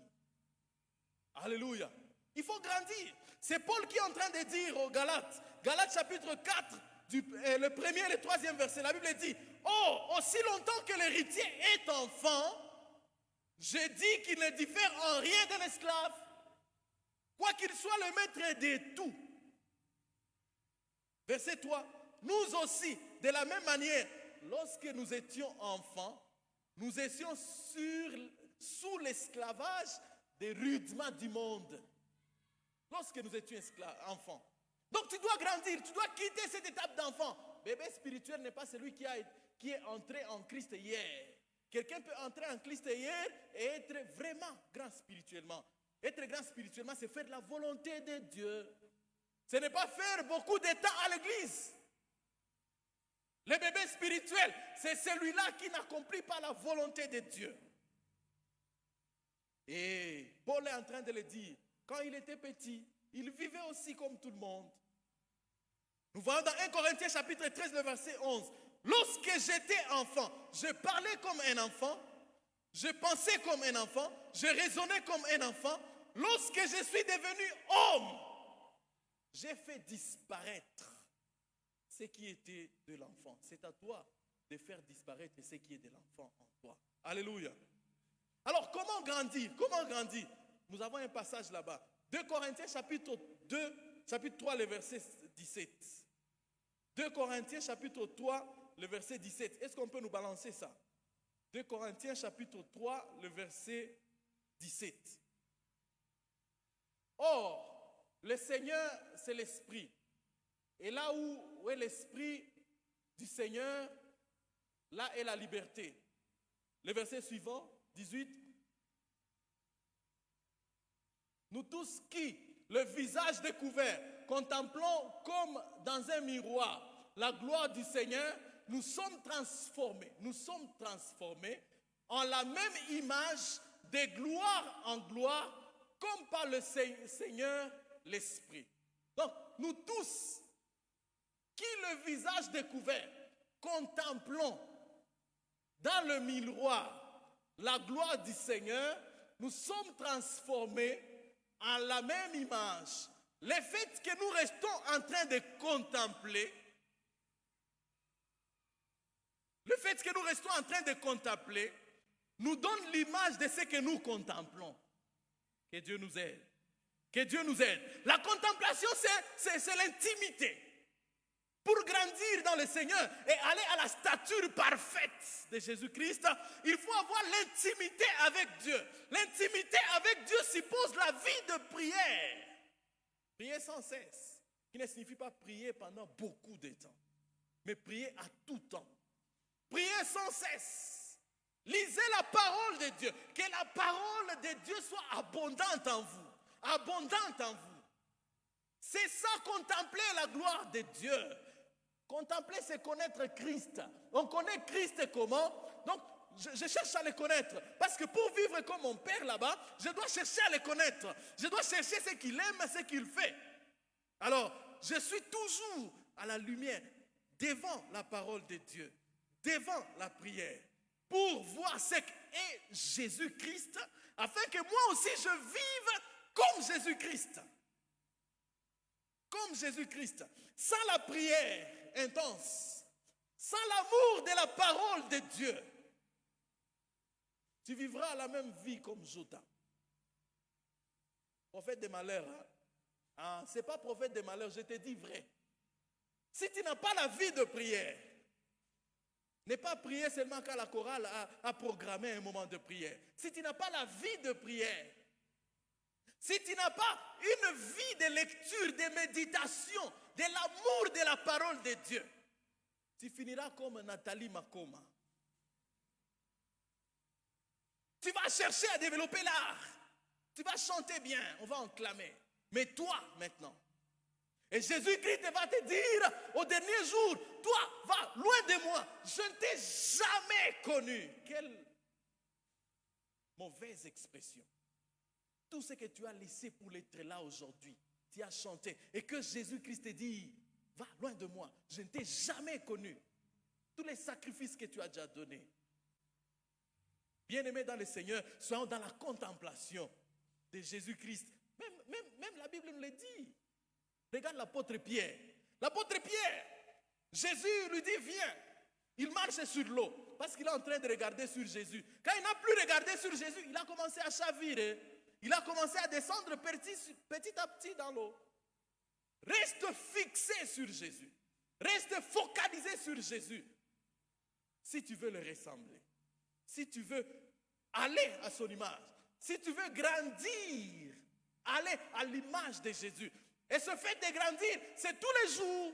Alléluia. Il faut grandir. C'est Paul qui est en train de dire aux Galates, Galates chapitre 4, le premier et le troisième verset, la Bible dit, « Oh, aussi longtemps que l'héritier est enfant, je dis qu'il ne diffère en rien d'un esclave, quoiqu'il soit le maître de tout. » Verset 3, « Nous aussi, de la même manière, lorsque nous étions enfants, nous étions sous l'esclavage des rudiments du monde. » Lorsque nous étions enfants. Donc tu dois grandir, tu dois quitter cette étape d'enfant. Bébé spirituel n'est pas celui qui est entré en Christ hier. Quelqu'un peut entrer en Christ hier et être vraiment grand spirituellement. Être grand spirituellement, c'est faire la volonté de Dieu. Ce n'est pas faire beaucoup de temps à l'église. Le bébé spirituel, c'est celui-là qui n'accomplit pas la volonté de Dieu. Et Paul est en train de le dire. Quand il était petit, il vivait aussi comme tout le monde. Nous voyons dans 1 Corinthiens chapitre 13, le verset 11. Lorsque j'étais enfant, je parlais comme un enfant, je pensais comme un enfant, je raisonnais comme un enfant. Lorsque je suis devenu homme, j'ai fait disparaître ce qui était de l'enfant. C'est à toi de faire disparaître ce qui est de l'enfant en toi. Alléluia. Alors, comment grandir? Comment grandir? Nous avons un passage là-bas. 2 Corinthiens chapitre 2, chapitre 3, le verset 17. 2 Corinthiens chapitre 3, le verset 17. Est-ce qu'on peut nous balancer ça? 2 Corinthiens chapitre 3, le verset 17. Or, le Seigneur, c'est l'Esprit. Et là où est l'Esprit du Seigneur, là est la liberté. Le verset suivant, 18. Nous tous qui, le visage découvert, contemplons comme dans un miroir la gloire du Seigneur, nous sommes transformés en la même image de gloire en gloire, comme par le Seigneur l'Esprit. Donc, nous tous qui, le visage découvert, contemplons dans le miroir la gloire du Seigneur, nous sommes transformés en la même image. Le fait que nous restons en train de contempler, nous donne l'image de ce que nous contemplons. Que Dieu nous aide. Que Dieu nous aide. La contemplation, c'est l'intimité. Pour grandir dans le Seigneur et aller à la stature parfaite de Jésus-Christ, il faut avoir l'intimité avec Dieu. L'intimité avec Dieu suppose la vie de prière. Prier sans cesse, qui ne signifie pas prier pendant beaucoup de temps, mais prier à tout temps. Priez sans cesse. Lisez la parole de Dieu. Que la parole de Dieu soit abondante en vous. Abondante en vous. C'est ça, contempler la gloire de Dieu. Contempler, c'est connaître Christ. On connaît Christ comment? Donc, je cherche à le connaître. Parce que pour vivre comme mon Père là-bas, je dois chercher à le connaître. Je dois chercher ce qu'il aime, ce qu'il fait. Alors, je suis toujours à la lumière, devant la parole de Dieu, devant la prière, pour voir ce qu'est Jésus-Christ, afin que moi aussi je vive comme Jésus-Christ. comme Jésus-Christ, sans la prière intense, sans l'amour de la parole de Dieu, tu vivras la même vie comme Jotham. Prophète des malheurs, hein? Ce n'est pas prophète des malheurs, je te dis vrai. Si tu n'as pas la vie de prière, n'est pas prier seulement quand la chorale a programmé un moment de prière. Si tu n'as pas la vie de prière, si tu n'as pas une vie de lecture, de méditation, de l'amour de la parole de Dieu, tu finiras comme Nathalie Makoma. Tu vas chercher à développer l'art. Tu vas chanter bien, on va enclamer. Mais toi, maintenant, et Jésus-Christ va te dire au dernier jour, toi, va loin de moi, je ne t'ai jamais connu. Quelle mauvaise expression. Tout ce que tu as laissé pour être là aujourd'hui, tu as chanté. Et que Jésus-Christ te dit, va loin de moi, je ne t'ai jamais connu. Tous les sacrifices que tu as déjà donnés. Bien-aimés dans le Seigneur, soyons dans la contemplation de Jésus-Christ. Même la Bible nous le dit. Regarde l'apôtre Pierre. L'apôtre Pierre, Jésus lui dit, viens. Il marche sur l'eau parce qu'il est en train de regarder sur Jésus. Quand il n'a plus regardé sur Jésus, il a commencé à chavirer. Il a commencé à descendre petit à petit dans l'eau. Reste fixé sur Jésus. Reste focalisé sur Jésus. Si tu veux le ressembler, si tu veux aller à son image, si tu veux grandir, aller à l'image de Jésus. Et ce fait de grandir, c'est tous les jours,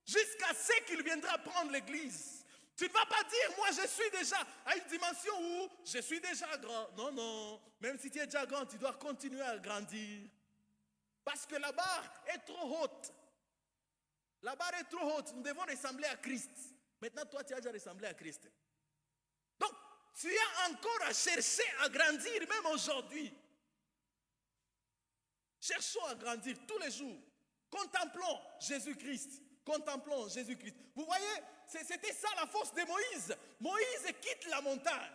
jusqu'à ce qu'il viendra prendre l'église. Tu ne vas pas dire, moi je suis déjà à une dimension où je suis déjà grand. Non, non, même si tu es déjà grand, tu dois continuer à grandir. Parce que la barre est trop haute. La barre est trop haute, nous devons ressembler à Christ. Maintenant, toi, tu as déjà ressemblé à Christ. Donc, tu as encore à chercher à grandir, même aujourd'hui. Cherchons à grandir tous les jours. Contemplons Jésus-Christ. Contemplons Jésus-Christ. Vous voyez, c'était ça la force de Moïse. Moïse quitte la montagne.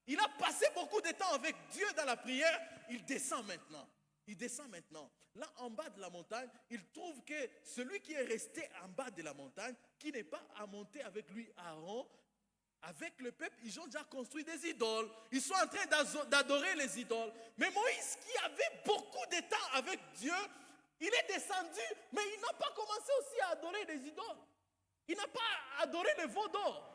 Il a passé beaucoup de temps avec Dieu dans la prière. Il descend maintenant. Il descend maintenant. Là, en bas de la montagne, il trouve que celui qui est resté en bas de la montagne, qui n'est pas à monter avec lui, Aaron, avec le peuple, ils ont déjà construit des idoles. Ils sont en train d'adorer les idoles. Mais Moïse, qui avait beaucoup de temps avec Dieu, il est descendu, mais il n'a pas commencé aussi à adorer les idoles. Il n'a pas adoré le veau d'or.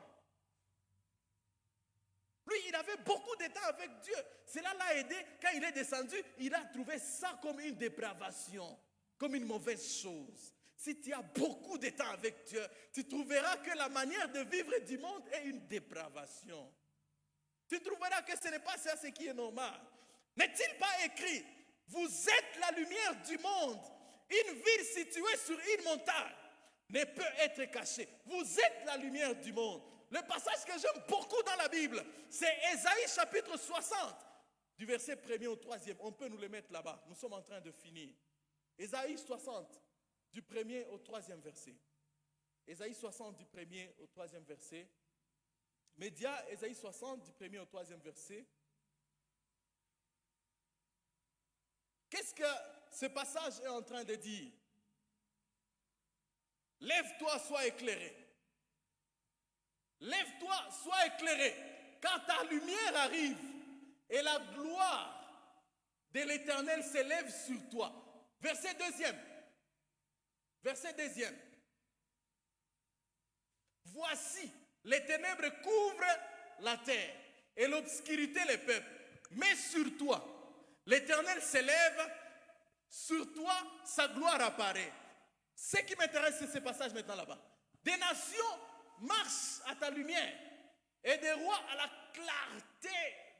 Lui, il avait beaucoup de temps avec Dieu. Cela l'a aidé. Quand il est descendu, il a trouvé ça comme une dépravation, comme une mauvaise chose. Si tu as beaucoup de temps avec Dieu, tu trouveras que la manière de vivre du monde est une dépravation. Tu trouveras que ce n'est pas ça ce qui est normal. N'est-il pas écrit, vous êtes la lumière du monde. Une ville située sur une montagne ne peut être cachée. Vous êtes la lumière du monde. Le passage que j'aime beaucoup dans la Bible, c'est Ésaïe chapitre 60, du verset 1er au 3e. On peut nous le mettre là-bas. Nous sommes en train de finir. Ésaïe 60, du 1er au 3e verset. Ésaïe 60, du 1er au 3e verset. Média, Ésaïe 60, du 1er au 3e verset. Qu'est-ce que ce passage est en train de dire? Lève-toi, sois éclairé. Lève-toi, sois éclairé, car ta lumière arrive et la gloire de l'Éternel s'élève sur toi. Verset 2e. Verset 2e. Voici, les ténèbres couvrent la terre et l'obscurité les peuples. Mais sur toi, l'Éternel s'élève, sur toi, sa gloire apparaît. Ce qui m'intéresse, c'est ce passage maintenant là-bas. Des nations marchent à ta lumière et des rois à la clarté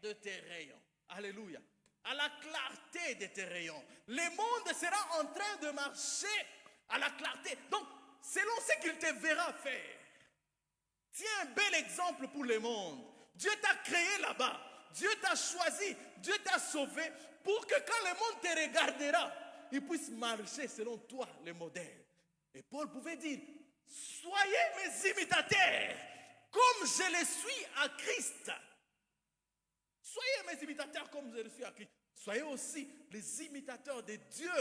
de tes rayons. Alléluia. À la clarté de tes rayons. Le monde sera en train de marcher à la clarté. Donc, selon ce qu'il te verra faire. Tiens un bel exemple pour le monde. Dieu t'a créé là-bas. Dieu t'a choisi. Dieu t'a sauvé pour que quand le monde te regardera, il puisse marcher selon toi, le modèle. Et Paul pouvait dire, soyez mes imitateurs, comme je le suis à Christ. Soyez mes imitateurs comme je le suis à Christ. Soyez aussi les imitateurs de Dieu.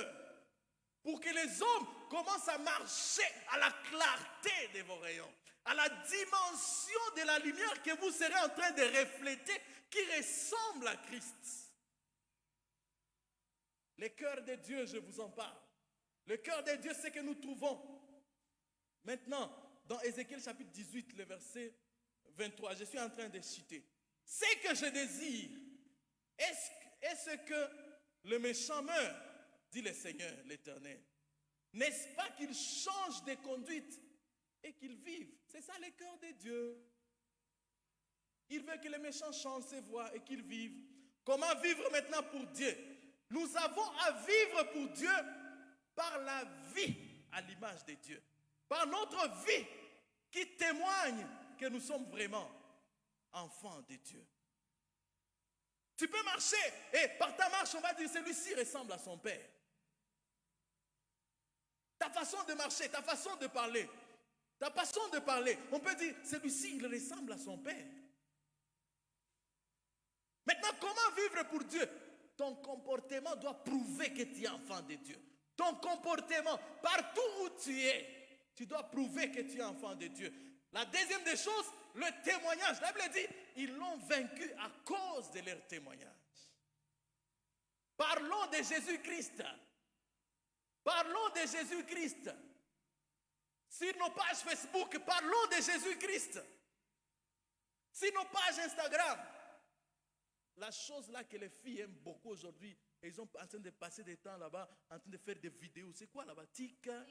pour que les hommes commencent à marcher à la clarté de vos rayons, à la dimension de la lumière que vous serez en train de refléter, qui ressemble à Christ. Le cœur de Dieu, je vous en parle. Le cœur de Dieu, c'est que nous trouvons. Maintenant, dans Ézéchiel chapitre 18, le verset 23, je suis en train de citer. Ce que je désire, est-ce que le méchant meurt, dit le Seigneur, l'Éternel. N'est-ce pas qu'il change de conduite et qu'il vive? C'est ça le cœur de Dieu. Il veut que les méchants changent ses voies et qu'ils vivent. Comment vivre maintenant pour Dieu? Nous avons à vivre pour Dieu par la vie à l'image de Dieu. Par notre vie qui témoigne que nous sommes vraiment enfants de Dieu. Tu peux marcher et par ta marche, on va dire celui-ci ressemble à son père. Ta façon de marcher, ta façon de parler, on peut dire celui-ci il ressemble à son père. Maintenant, comment vivre pour Dieu? Ton comportement doit prouver que tu es enfant de Dieu. Ton comportement, partout où tu es, tu dois prouver que tu es enfant de Dieu. La deuxième des choses, le témoignage. La Bible dit, ils l'ont vaincu à cause de leur témoignage. Parlons de Jésus-Christ. Parlons de Jésus-Christ. Sur nos pages Facebook, parlons de Jésus-Christ. Sur nos pages Instagram. La chose là que les filles aiment beaucoup aujourd'hui, elles sont en train de passer des temps là-bas, en train de faire des vidéos. C'est quoi là-bas? TikTok.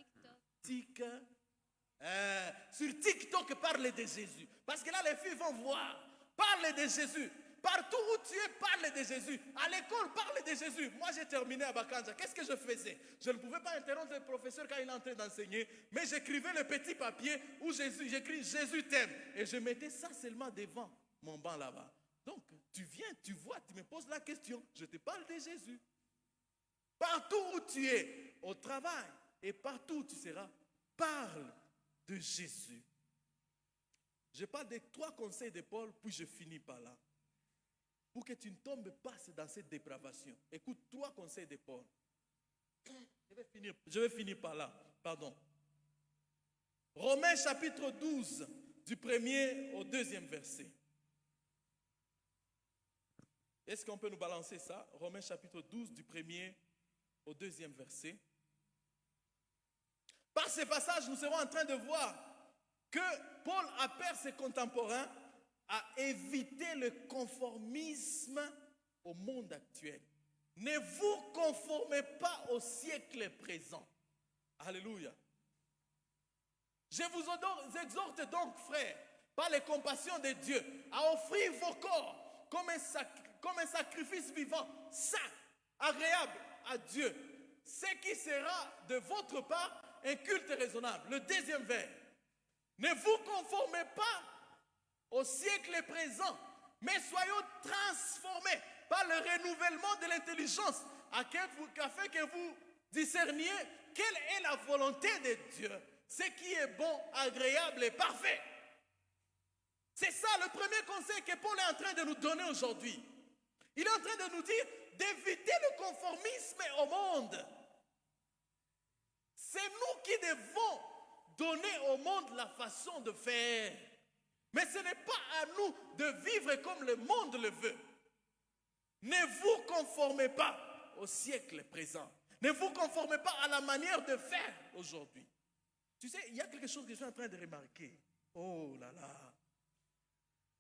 Sur TikTok, parle de Jésus. Parce que là, les filles vont voir. Parle de Jésus. Partout où tu es, parle de Jésus. À l'école, parle de Jésus. Moi, j'ai terminé à Bakanja. Qu'est-ce que je faisais? Je ne pouvais pas interrompre le professeur quand il est en train d'enseigner, mais j'écrivais le petit papier où j'écris Jésus t'aime. Et je mettais ça seulement devant mon banc là-bas. Donc, tu viens, tu vois, tu me poses la question. Je te parle de Jésus. Partout où tu es, au travail, et partout où tu seras, parle de Jésus. Je parle des 3 conseils de Paul, puis je finis par là. Pour que tu ne tombes pas dans cette dépravation. Écoute, 3 conseils de Paul. Je vais finir par là. Pardon. Romains chapitre 12, du 1er au 2e verset. Est-ce qu'on peut nous balancer ça? Romains chapitre 12, du 1er au 2e verset. Par ces passages, nous serons en train de voir que Paul appelle ses contemporains à éviter le conformisme au monde actuel. Ne vous conformez pas au siècle présent. Alléluia. Je vous exhorte donc, frères, par les compassions de Dieu, à offrir vos corps comme un sacrifice vivant, saint, agréable à Dieu, ce qui sera de votre part un culte raisonnable. Le 2e vers. Ne vous conformez pas au siècle présent, mais soyons transformés par le renouvellement de l'intelligence, afin que vous discerniez quelle est la volonté de Dieu, ce qui est bon, agréable et parfait. C'est ça le premier conseil que Paul est en train de nous donner aujourd'hui. Il est en train de nous dire d'éviter le conformisme au monde. C'est nous qui devons donner au monde la façon de faire. Mais ce n'est pas à nous de vivre comme le monde le veut. Ne vous conformez pas au siècle présent. Ne vous conformez pas à la manière de faire aujourd'hui. Tu sais, il y a quelque chose que je suis en train de remarquer. Oh là là.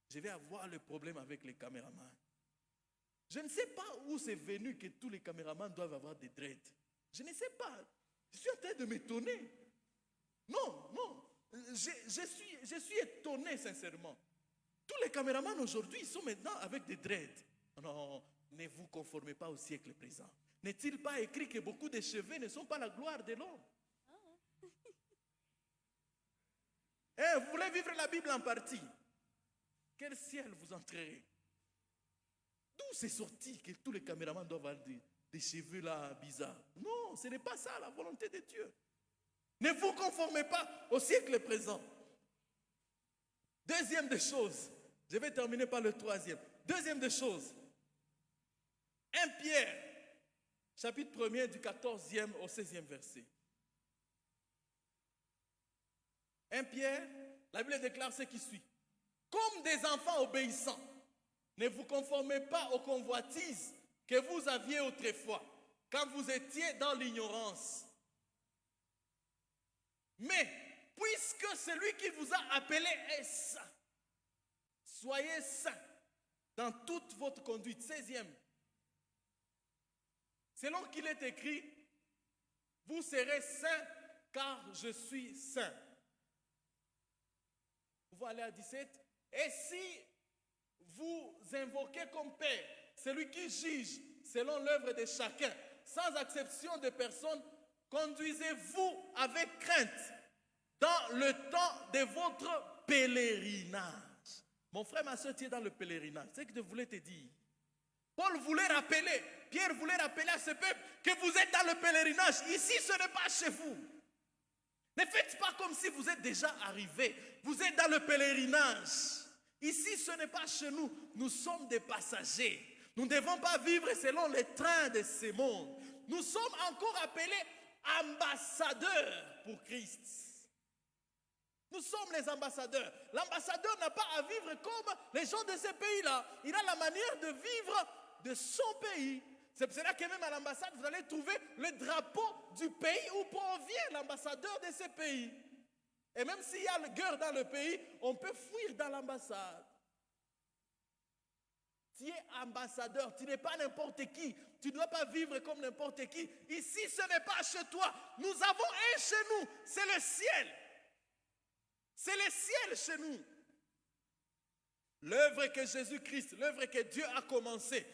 Je vais avoir le problème avec les caméramans. Je ne sais pas où c'est venu que tous les caméramans doivent avoir des dreads. Je ne sais pas. Je suis en train de m'étonner. Non. Je suis étonné sincèrement. Tous les caméramans aujourd'hui sont maintenant avec des dreads. Non, ne vous conformez pas au siècle présent. N'est-il pas écrit que beaucoup de cheveux ne sont pas la gloire de l'homme? Vous voulez vivre la Bible en partie? Quel ciel vous entrerez? D'où c'est sorti que tous les caméramans doivent avoir des cheveux là bizarres? Non, ce n'est pas ça la volonté de Dieu. Ne vous conformez pas au siècle présent. Deuxième des choses, je vais terminer par le 3e. Deuxième des choses, 1 Pierre, chapitre 1er du 14e au 16e verset. 1 Pierre, la Bible déclare ce qui suit. Comme des enfants obéissants, ne vous conformez pas aux convoitises que vous aviez autrefois, quand vous étiez dans l'ignorance. Mais, puisque celui qui vous a appelé est saint, soyez saints dans toute votre conduite. 16e. Selon qu'il est écrit, vous serez saints car je suis saint. Vous pouvez aller à 17. Et si vous invoquez comme Père celui qui juge selon l'œuvre de chacun, sans acception de personne, conduisez-vous avec crainte dans le temps de votre pèlerinage. Mon frère, ma soeur, tu es dans le pèlerinage. C'est ce que je voulais te dire. Paul voulait rappeler, Pierre voulait rappeler à ce peuple que vous êtes dans le pèlerinage. Ici, ce n'est pas chez vous. Ne faites pas comme si vous êtes déjà arrivé. Vous êtes dans le pèlerinage. Ici, ce n'est pas chez nous. Nous sommes des passagers. Nous ne devons pas vivre selon les trains de ce monde. Nous sommes encore appelés ambassadeurs pour Christ. Nous sommes les ambassadeurs. L'ambassadeur n'a pas à vivre comme les gens de ces pays-là. Il a la manière de vivre de son pays. C'est pour cela que même à l'ambassade, vous allez trouver le drapeau du pays où provient l'ambassadeur de ce pays. Et même s'il y a la guerre dans le pays, on peut fuir dans l'ambassade. Tu es ambassadeur, tu n'es pas n'importe qui. Tu ne dois pas vivre comme n'importe qui. Ici, ce n'est pas chez toi. Nous avons un chez nous, c'est le ciel. C'est le ciel chez nous. L'œuvre que Jésus-Christ, l'œuvre que Dieu a commencée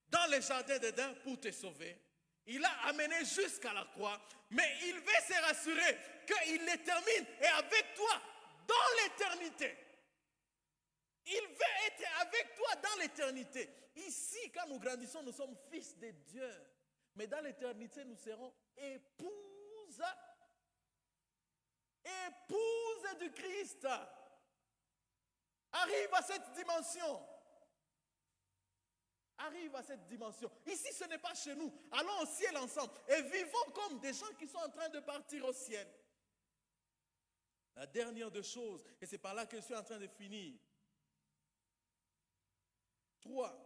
dans le jardin d'Éden pour te sauver, il l'a amené jusqu'à la croix, mais il veut se rassurer qu'il le termine et avec toi dans l'éternité. Il veut être avec toi dans l'éternité. Ici, quand nous grandissons, nous sommes fils de Dieu. Mais dans l'éternité, nous serons épouses du Christ. Arrive à cette dimension. Arrive à cette dimension. Ici, ce n'est pas chez nous. Allons au ciel ensemble et vivons comme des gens qui sont en train de partir au ciel. La dernière des choses, et c'est par là que je suis en train de finir. 3.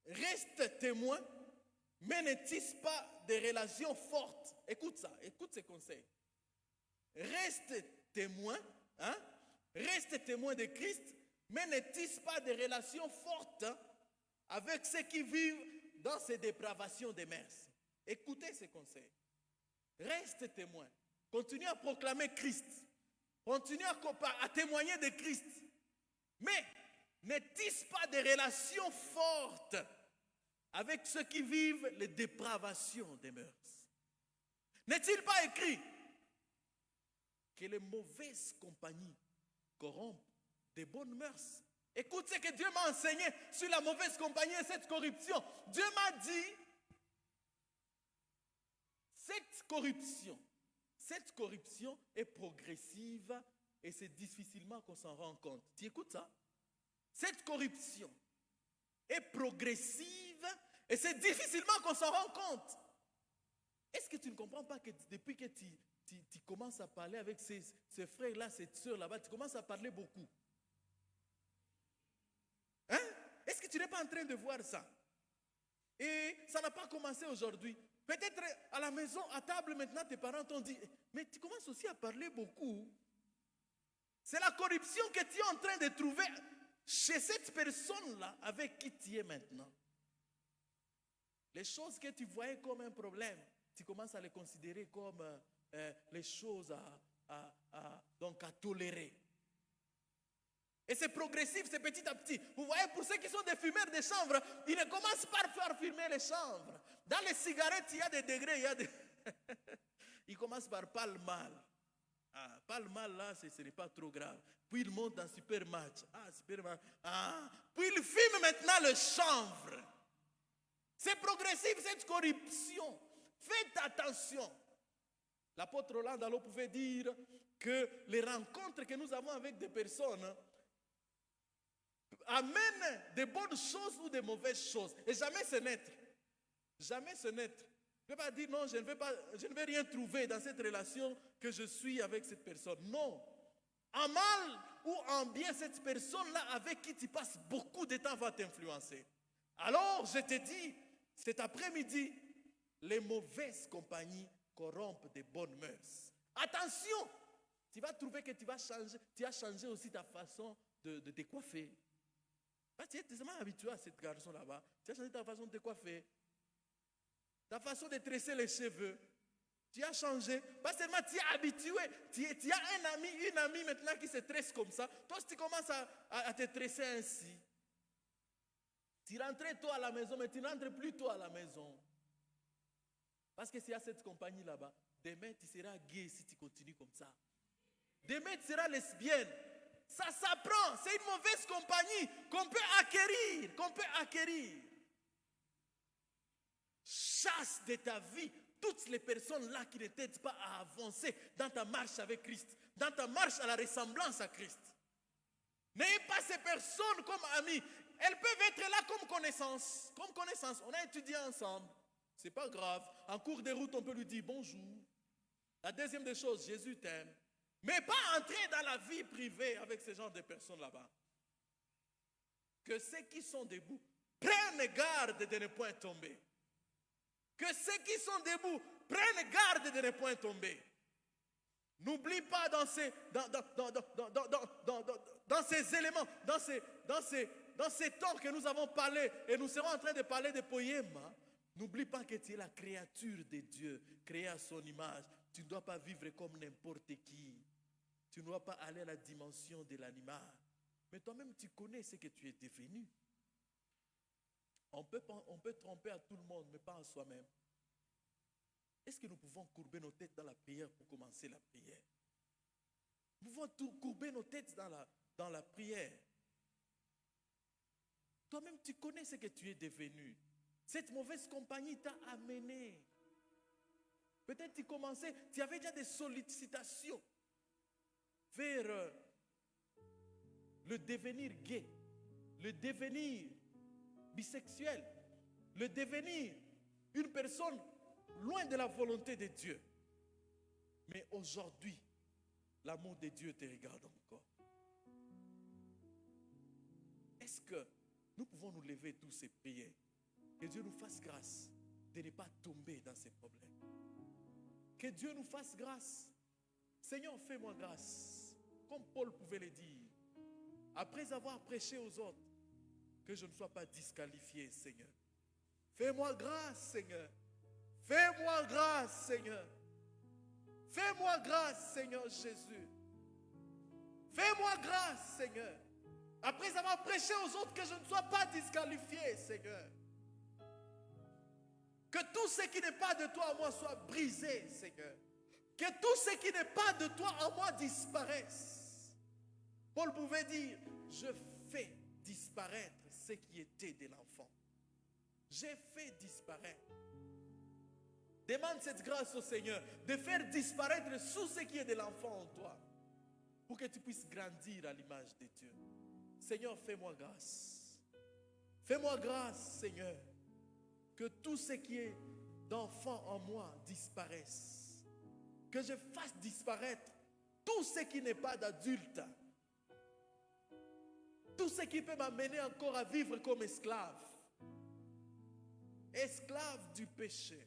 Reste témoin, mais ne tisse pas des relations fortes. Écoute ça, écoute ces conseils. Reste témoin, reste témoin de Christ, mais ne tisse pas des relations fortes avec ceux qui vivent dans ces dépravations des mœurs. Écoutez ces conseils. Reste témoin. Continue à proclamer Christ. Continue à témoigner de Christ. Mais ne tisse pas des relations fortes avec ceux qui vivent les dépravations des mœurs. N'est-il pas écrit que les mauvaises compagnies corrompent des bonnes mœurs? Écoute ce que Dieu m'a enseigné sur la mauvaise compagnie et cette corruption. Dieu m'a dit, cette corruption est progressive et c'est difficilement qu'on s'en rend compte. Tu écoutes ça? Cette corruption est progressive et c'est difficilement qu'on s'en rend compte. Est-ce que tu ne comprends pas que depuis que tu commences à parler avec ces frères-là, ces sœurs là-bas, tu commences à parler beaucoup? Hein? Est-ce que tu n'es pas en train de voir ça? Et ça n'a pas commencé aujourd'hui. Peut-être à la maison, à table maintenant, tes parents t'ont dit, mais tu commences aussi à parler beaucoup. C'est la corruption que tu es en train de trouver chez cette personne-là avec qui tu es maintenant. Les choses que tu voyais comme un problème, tu commences à les considérer comme les choses donc à tolérer. Et c'est progressif, c'est petit à petit. Vous voyez, pour ceux qui sont des fumeurs de chanvre, ils ne commencent pas par faire fumer les chanvres. Dans les cigarettes, il y a des degrés, il y a des... Ils commencent par pas le mal. Pas le mal là, ce n'est pas trop grave. Puis ils montent dans Supermatch. Supermatch. Puis ils fument maintenant le chanvre. C'est progressif, cette corruption. Faites attention. L'apôtre Roland Dallot pouvait dire que les rencontres que nous avons avec des personnes amène des bonnes choses ou des mauvaises choses. Et jamais se naître. Jamais se naître. Je ne vais pas dire non, je ne vais rien trouver dans cette relation que je suis avec cette personne. Non. En mal ou en bien, cette personne-là avec qui tu passes beaucoup de temps va t'influencer. Alors, je te dis, cet après-midi, les mauvaises compagnies corrompent des bonnes mœurs. Attention, tu vas trouver que tu as changé aussi ta façon de te coiffer. Parce que tu es tellement habitué à cette garçon là-bas. Tu as changé ta façon de te coiffer. Ta façon de tresser les cheveux. Tu as changé. Pas seulement tu es habitué. Tu as un ami, une amie maintenant qui se tresse comme ça. Toi, si tu commences à te tresser ainsi, tu rentrais tôt à la maison, mais tu ne rentres plus tôt à la maison. Parce que s'il y a cette compagnie là-bas, demain tu seras gay si tu continues comme ça. Demain tu seras lesbienne. Ça s'apprend. C'est une mauvaise compagnie qu'on peut acquérir. Chasse de ta vie toutes les personnes là qui ne t'aident pas à avancer dans ta marche avec Christ, dans ta marche à la ressemblance à Christ. N'ayez pas ces personnes comme amis. Elles peuvent être là comme connaissances. Comme connaissances. On a étudié ensemble. C'est pas grave. En cours de route, on peut lui dire bonjour. La deuxième des choses, Jésus t'aime. Mais pas entrer dans la vie privée avec ce genre de personnes là-bas. Que ceux qui sont debout prennent garde de ne point tomber. Que ceux qui sont debout prennent garde de ne point tomber. N'oublie pas dans ces éléments, dans ces temps que nous avons parlé, et nous serons en train de parler de poèmes. N'oublie pas que tu es la créature de Dieu, créée à son image. Tu ne dois pas vivre comme n'importe qui. Tu ne dois pas aller à la dimension de l'animal. Mais toi-même, tu connais ce que tu es devenu. On peut tromper à tout le monde, mais pas à soi-même. Est-ce que nous pouvons courber nos têtes dans la prière pour commencer la prière? Nous pouvons courber nos têtes dans la prière. Toi-même, tu connais ce que tu es devenu. Cette mauvaise compagnie t'a amené. Peut-être tu avais déjà des sollicitations vers le devenir gay, le devenir bisexuel, le devenir une personne loin de la volonté de Dieu. Mais aujourd'hui, l'amour de Dieu te regarde encore. Est-ce que nous pouvons nous lever tous et prier? Que Dieu nous fasse grâce de ne pas tomber dans ces problèmes. Que Dieu nous fasse grâce. Seigneur, fais-moi grâce. Comme Paul pouvait le dire. Après avoir prêché aux autres, que je ne sois pas disqualifié, Seigneur. Fais-moi grâce, Seigneur. Fais-moi grâce, Seigneur. Fais-moi grâce, Seigneur Jésus. Fais-moi grâce, Seigneur. Après avoir prêché aux autres, que je ne sois pas disqualifié, Seigneur. Que tout ce qui n'est pas de toi en moi soit brisé, Seigneur. Que tout ce qui n'est pas de toi en moi disparaisse. Paul pouvait dire, je fais disparaître ce qui était de l'enfant. J'ai fait disparaître. Demande cette grâce au Seigneur de faire disparaître tout ce qui est de l'enfant en toi. Pour que tu puisses grandir à l'image de Dieu. Seigneur, fais-moi grâce. Fais-moi grâce, Seigneur. Que tout ce qui est d'enfant en moi disparaisse. Que je fasse disparaître tout ce qui n'est pas d'adulte. Tout ce qui peut m'amener encore à vivre comme esclave. Esclave du péché.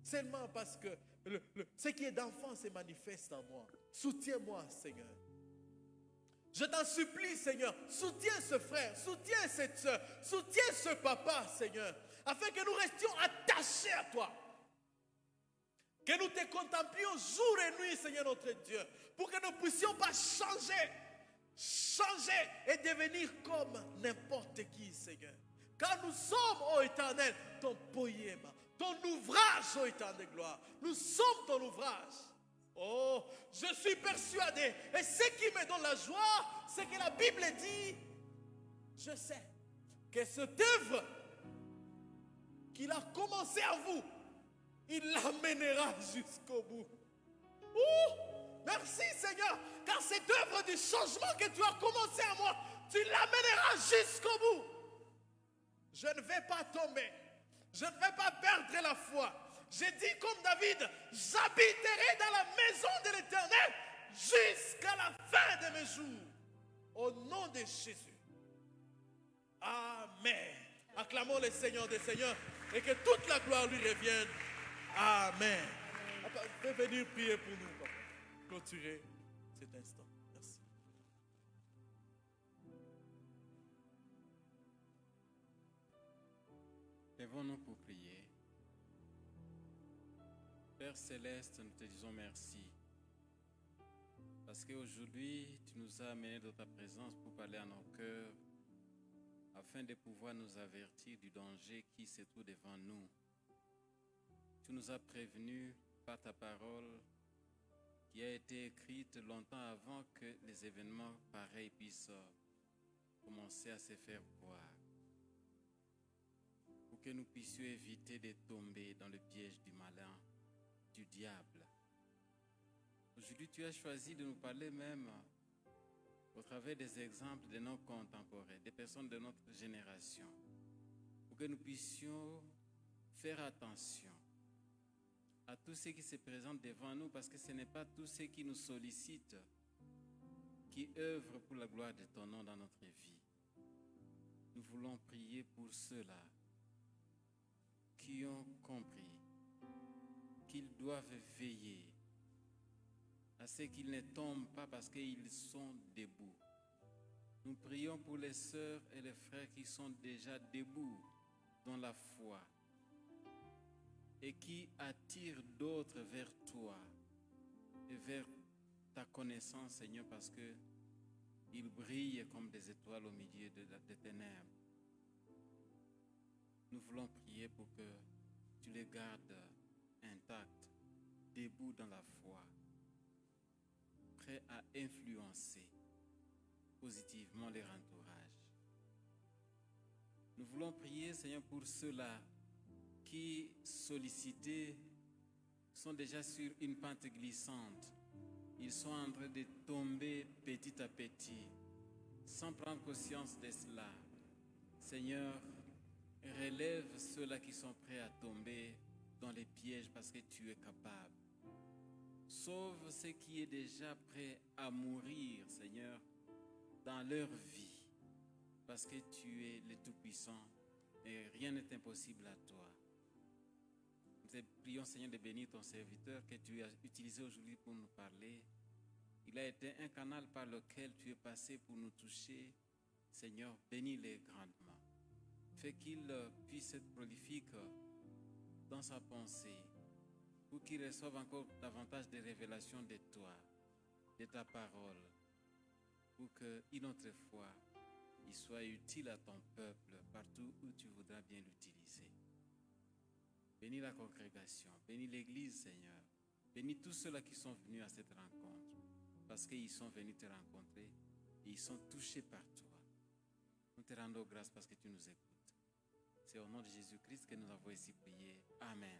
Seulement parce que ce qui est d'enfant se manifeste en moi. Soutiens-moi, Seigneur. Je t'en supplie, Seigneur, soutiens ce frère, soutiens cette soeur, soutiens ce papa, Seigneur, afin que nous restions attachés à toi. Que nous te contemplions jour et nuit, Seigneur notre Dieu, pour que nous ne puissions pas changer et devenir comme n'importe qui, Seigneur. Car nous sommes, ô Éternel, ton poème, ton ouvrage, ô Éternel de gloire. Nous sommes ton ouvrage. Oh, je suis persuadé. Et ce qui me donne la joie, c'est que la Bible dit, je sais que cette œuvre qu'il a commencé à vous, il l'amènera jusqu'au bout. Ouh, merci Seigneur, car cette œuvre du changement que tu as commencé à moi, tu l'amèneras jusqu'au bout. Je ne vais pas tomber. Je ne vais pas perdre la foi. J'ai dit comme David, j'habiterai dans la maison de l'Éternel jusqu'à la fin de mes jours. Au nom de Jésus. Amen. Acclamons le Seigneur des Seigneurs et que toute la gloire lui revienne. Amen. Fais venir prier pour nous, papa. Clôturer cet instant. Merci. Lèvons-nous pour prier. Père Céleste, nous te disons merci. Parce qu'aujourd'hui, tu nous as amenés dans ta présence pour parler à nos cœurs, afin de pouvoir nous avertir du danger qui se trouve devant nous. Tu nous as prévenus par ta parole qui a été écrite longtemps avant que les événements pareils puissent commencer à se faire voir. Pour que nous puissions éviter de tomber dans le piège du malin, du diable. Aujourd'hui, tu as choisi de nous parler même au travers des exemples de nos contemporains, des personnes de notre génération, pour que nous puissions faire attention à tout ce qui se présente devant nous, parce que ce n'est pas tout ce qui nous sollicite qui œuvre pour la gloire de ton nom dans notre vie. Nous voulons prier pour ceux-là qui ont compris qu'ils doivent veiller à ce qu'ils ne tombent pas parce qu'ils sont debout. Nous prions pour les sœurs et les frères qui sont déjà debout dans la foi et qui attirent d'autres vers toi et vers ta connaissance, Seigneur, parce qu'ils brillent comme des étoiles au milieu des ténèbres. Nous voulons prier pour que tu les gardes intacts, debout dans la foi, prêts à influencer positivement leur entourage. Nous voulons prier, Seigneur, pour ceux-là qui, sollicités, sont déjà sur une pente glissante. Ils sont en train de tomber petit à petit, sans prendre conscience de cela. Seigneur, relève ceux-là qui sont prêts à tomber dans les pièges parce que tu es capable. Sauve ceux qui est déjà prêts à mourir, Seigneur, dans leur vie, parce que tu es le Tout-Puissant et rien n'est impossible à toi. Nous te prions, Seigneur, de bénir ton serviteur que tu as utilisé aujourd'hui pour nous parler. Il a été un canal par lequel tu es passé pour nous toucher. Seigneur, bénis-le grandement. Fais qu'il puisse être prolifique dans sa pensée, pour qu'il reçoive encore davantage de révélations de toi, de ta parole, pour qu'une autre fois, il soit utile à ton peuple partout où tu voudras bien l'utiliser. Bénis la congrégation, bénis l'Église, Seigneur. Bénis tous ceux-là qui sont venus à cette rencontre, parce qu'ils sont venus te rencontrer et ils sont touchés par toi. Nous te rendons grâce parce que tu nous écoutes. C'est au nom de Jésus-Christ que nous avons ici prié. Amen.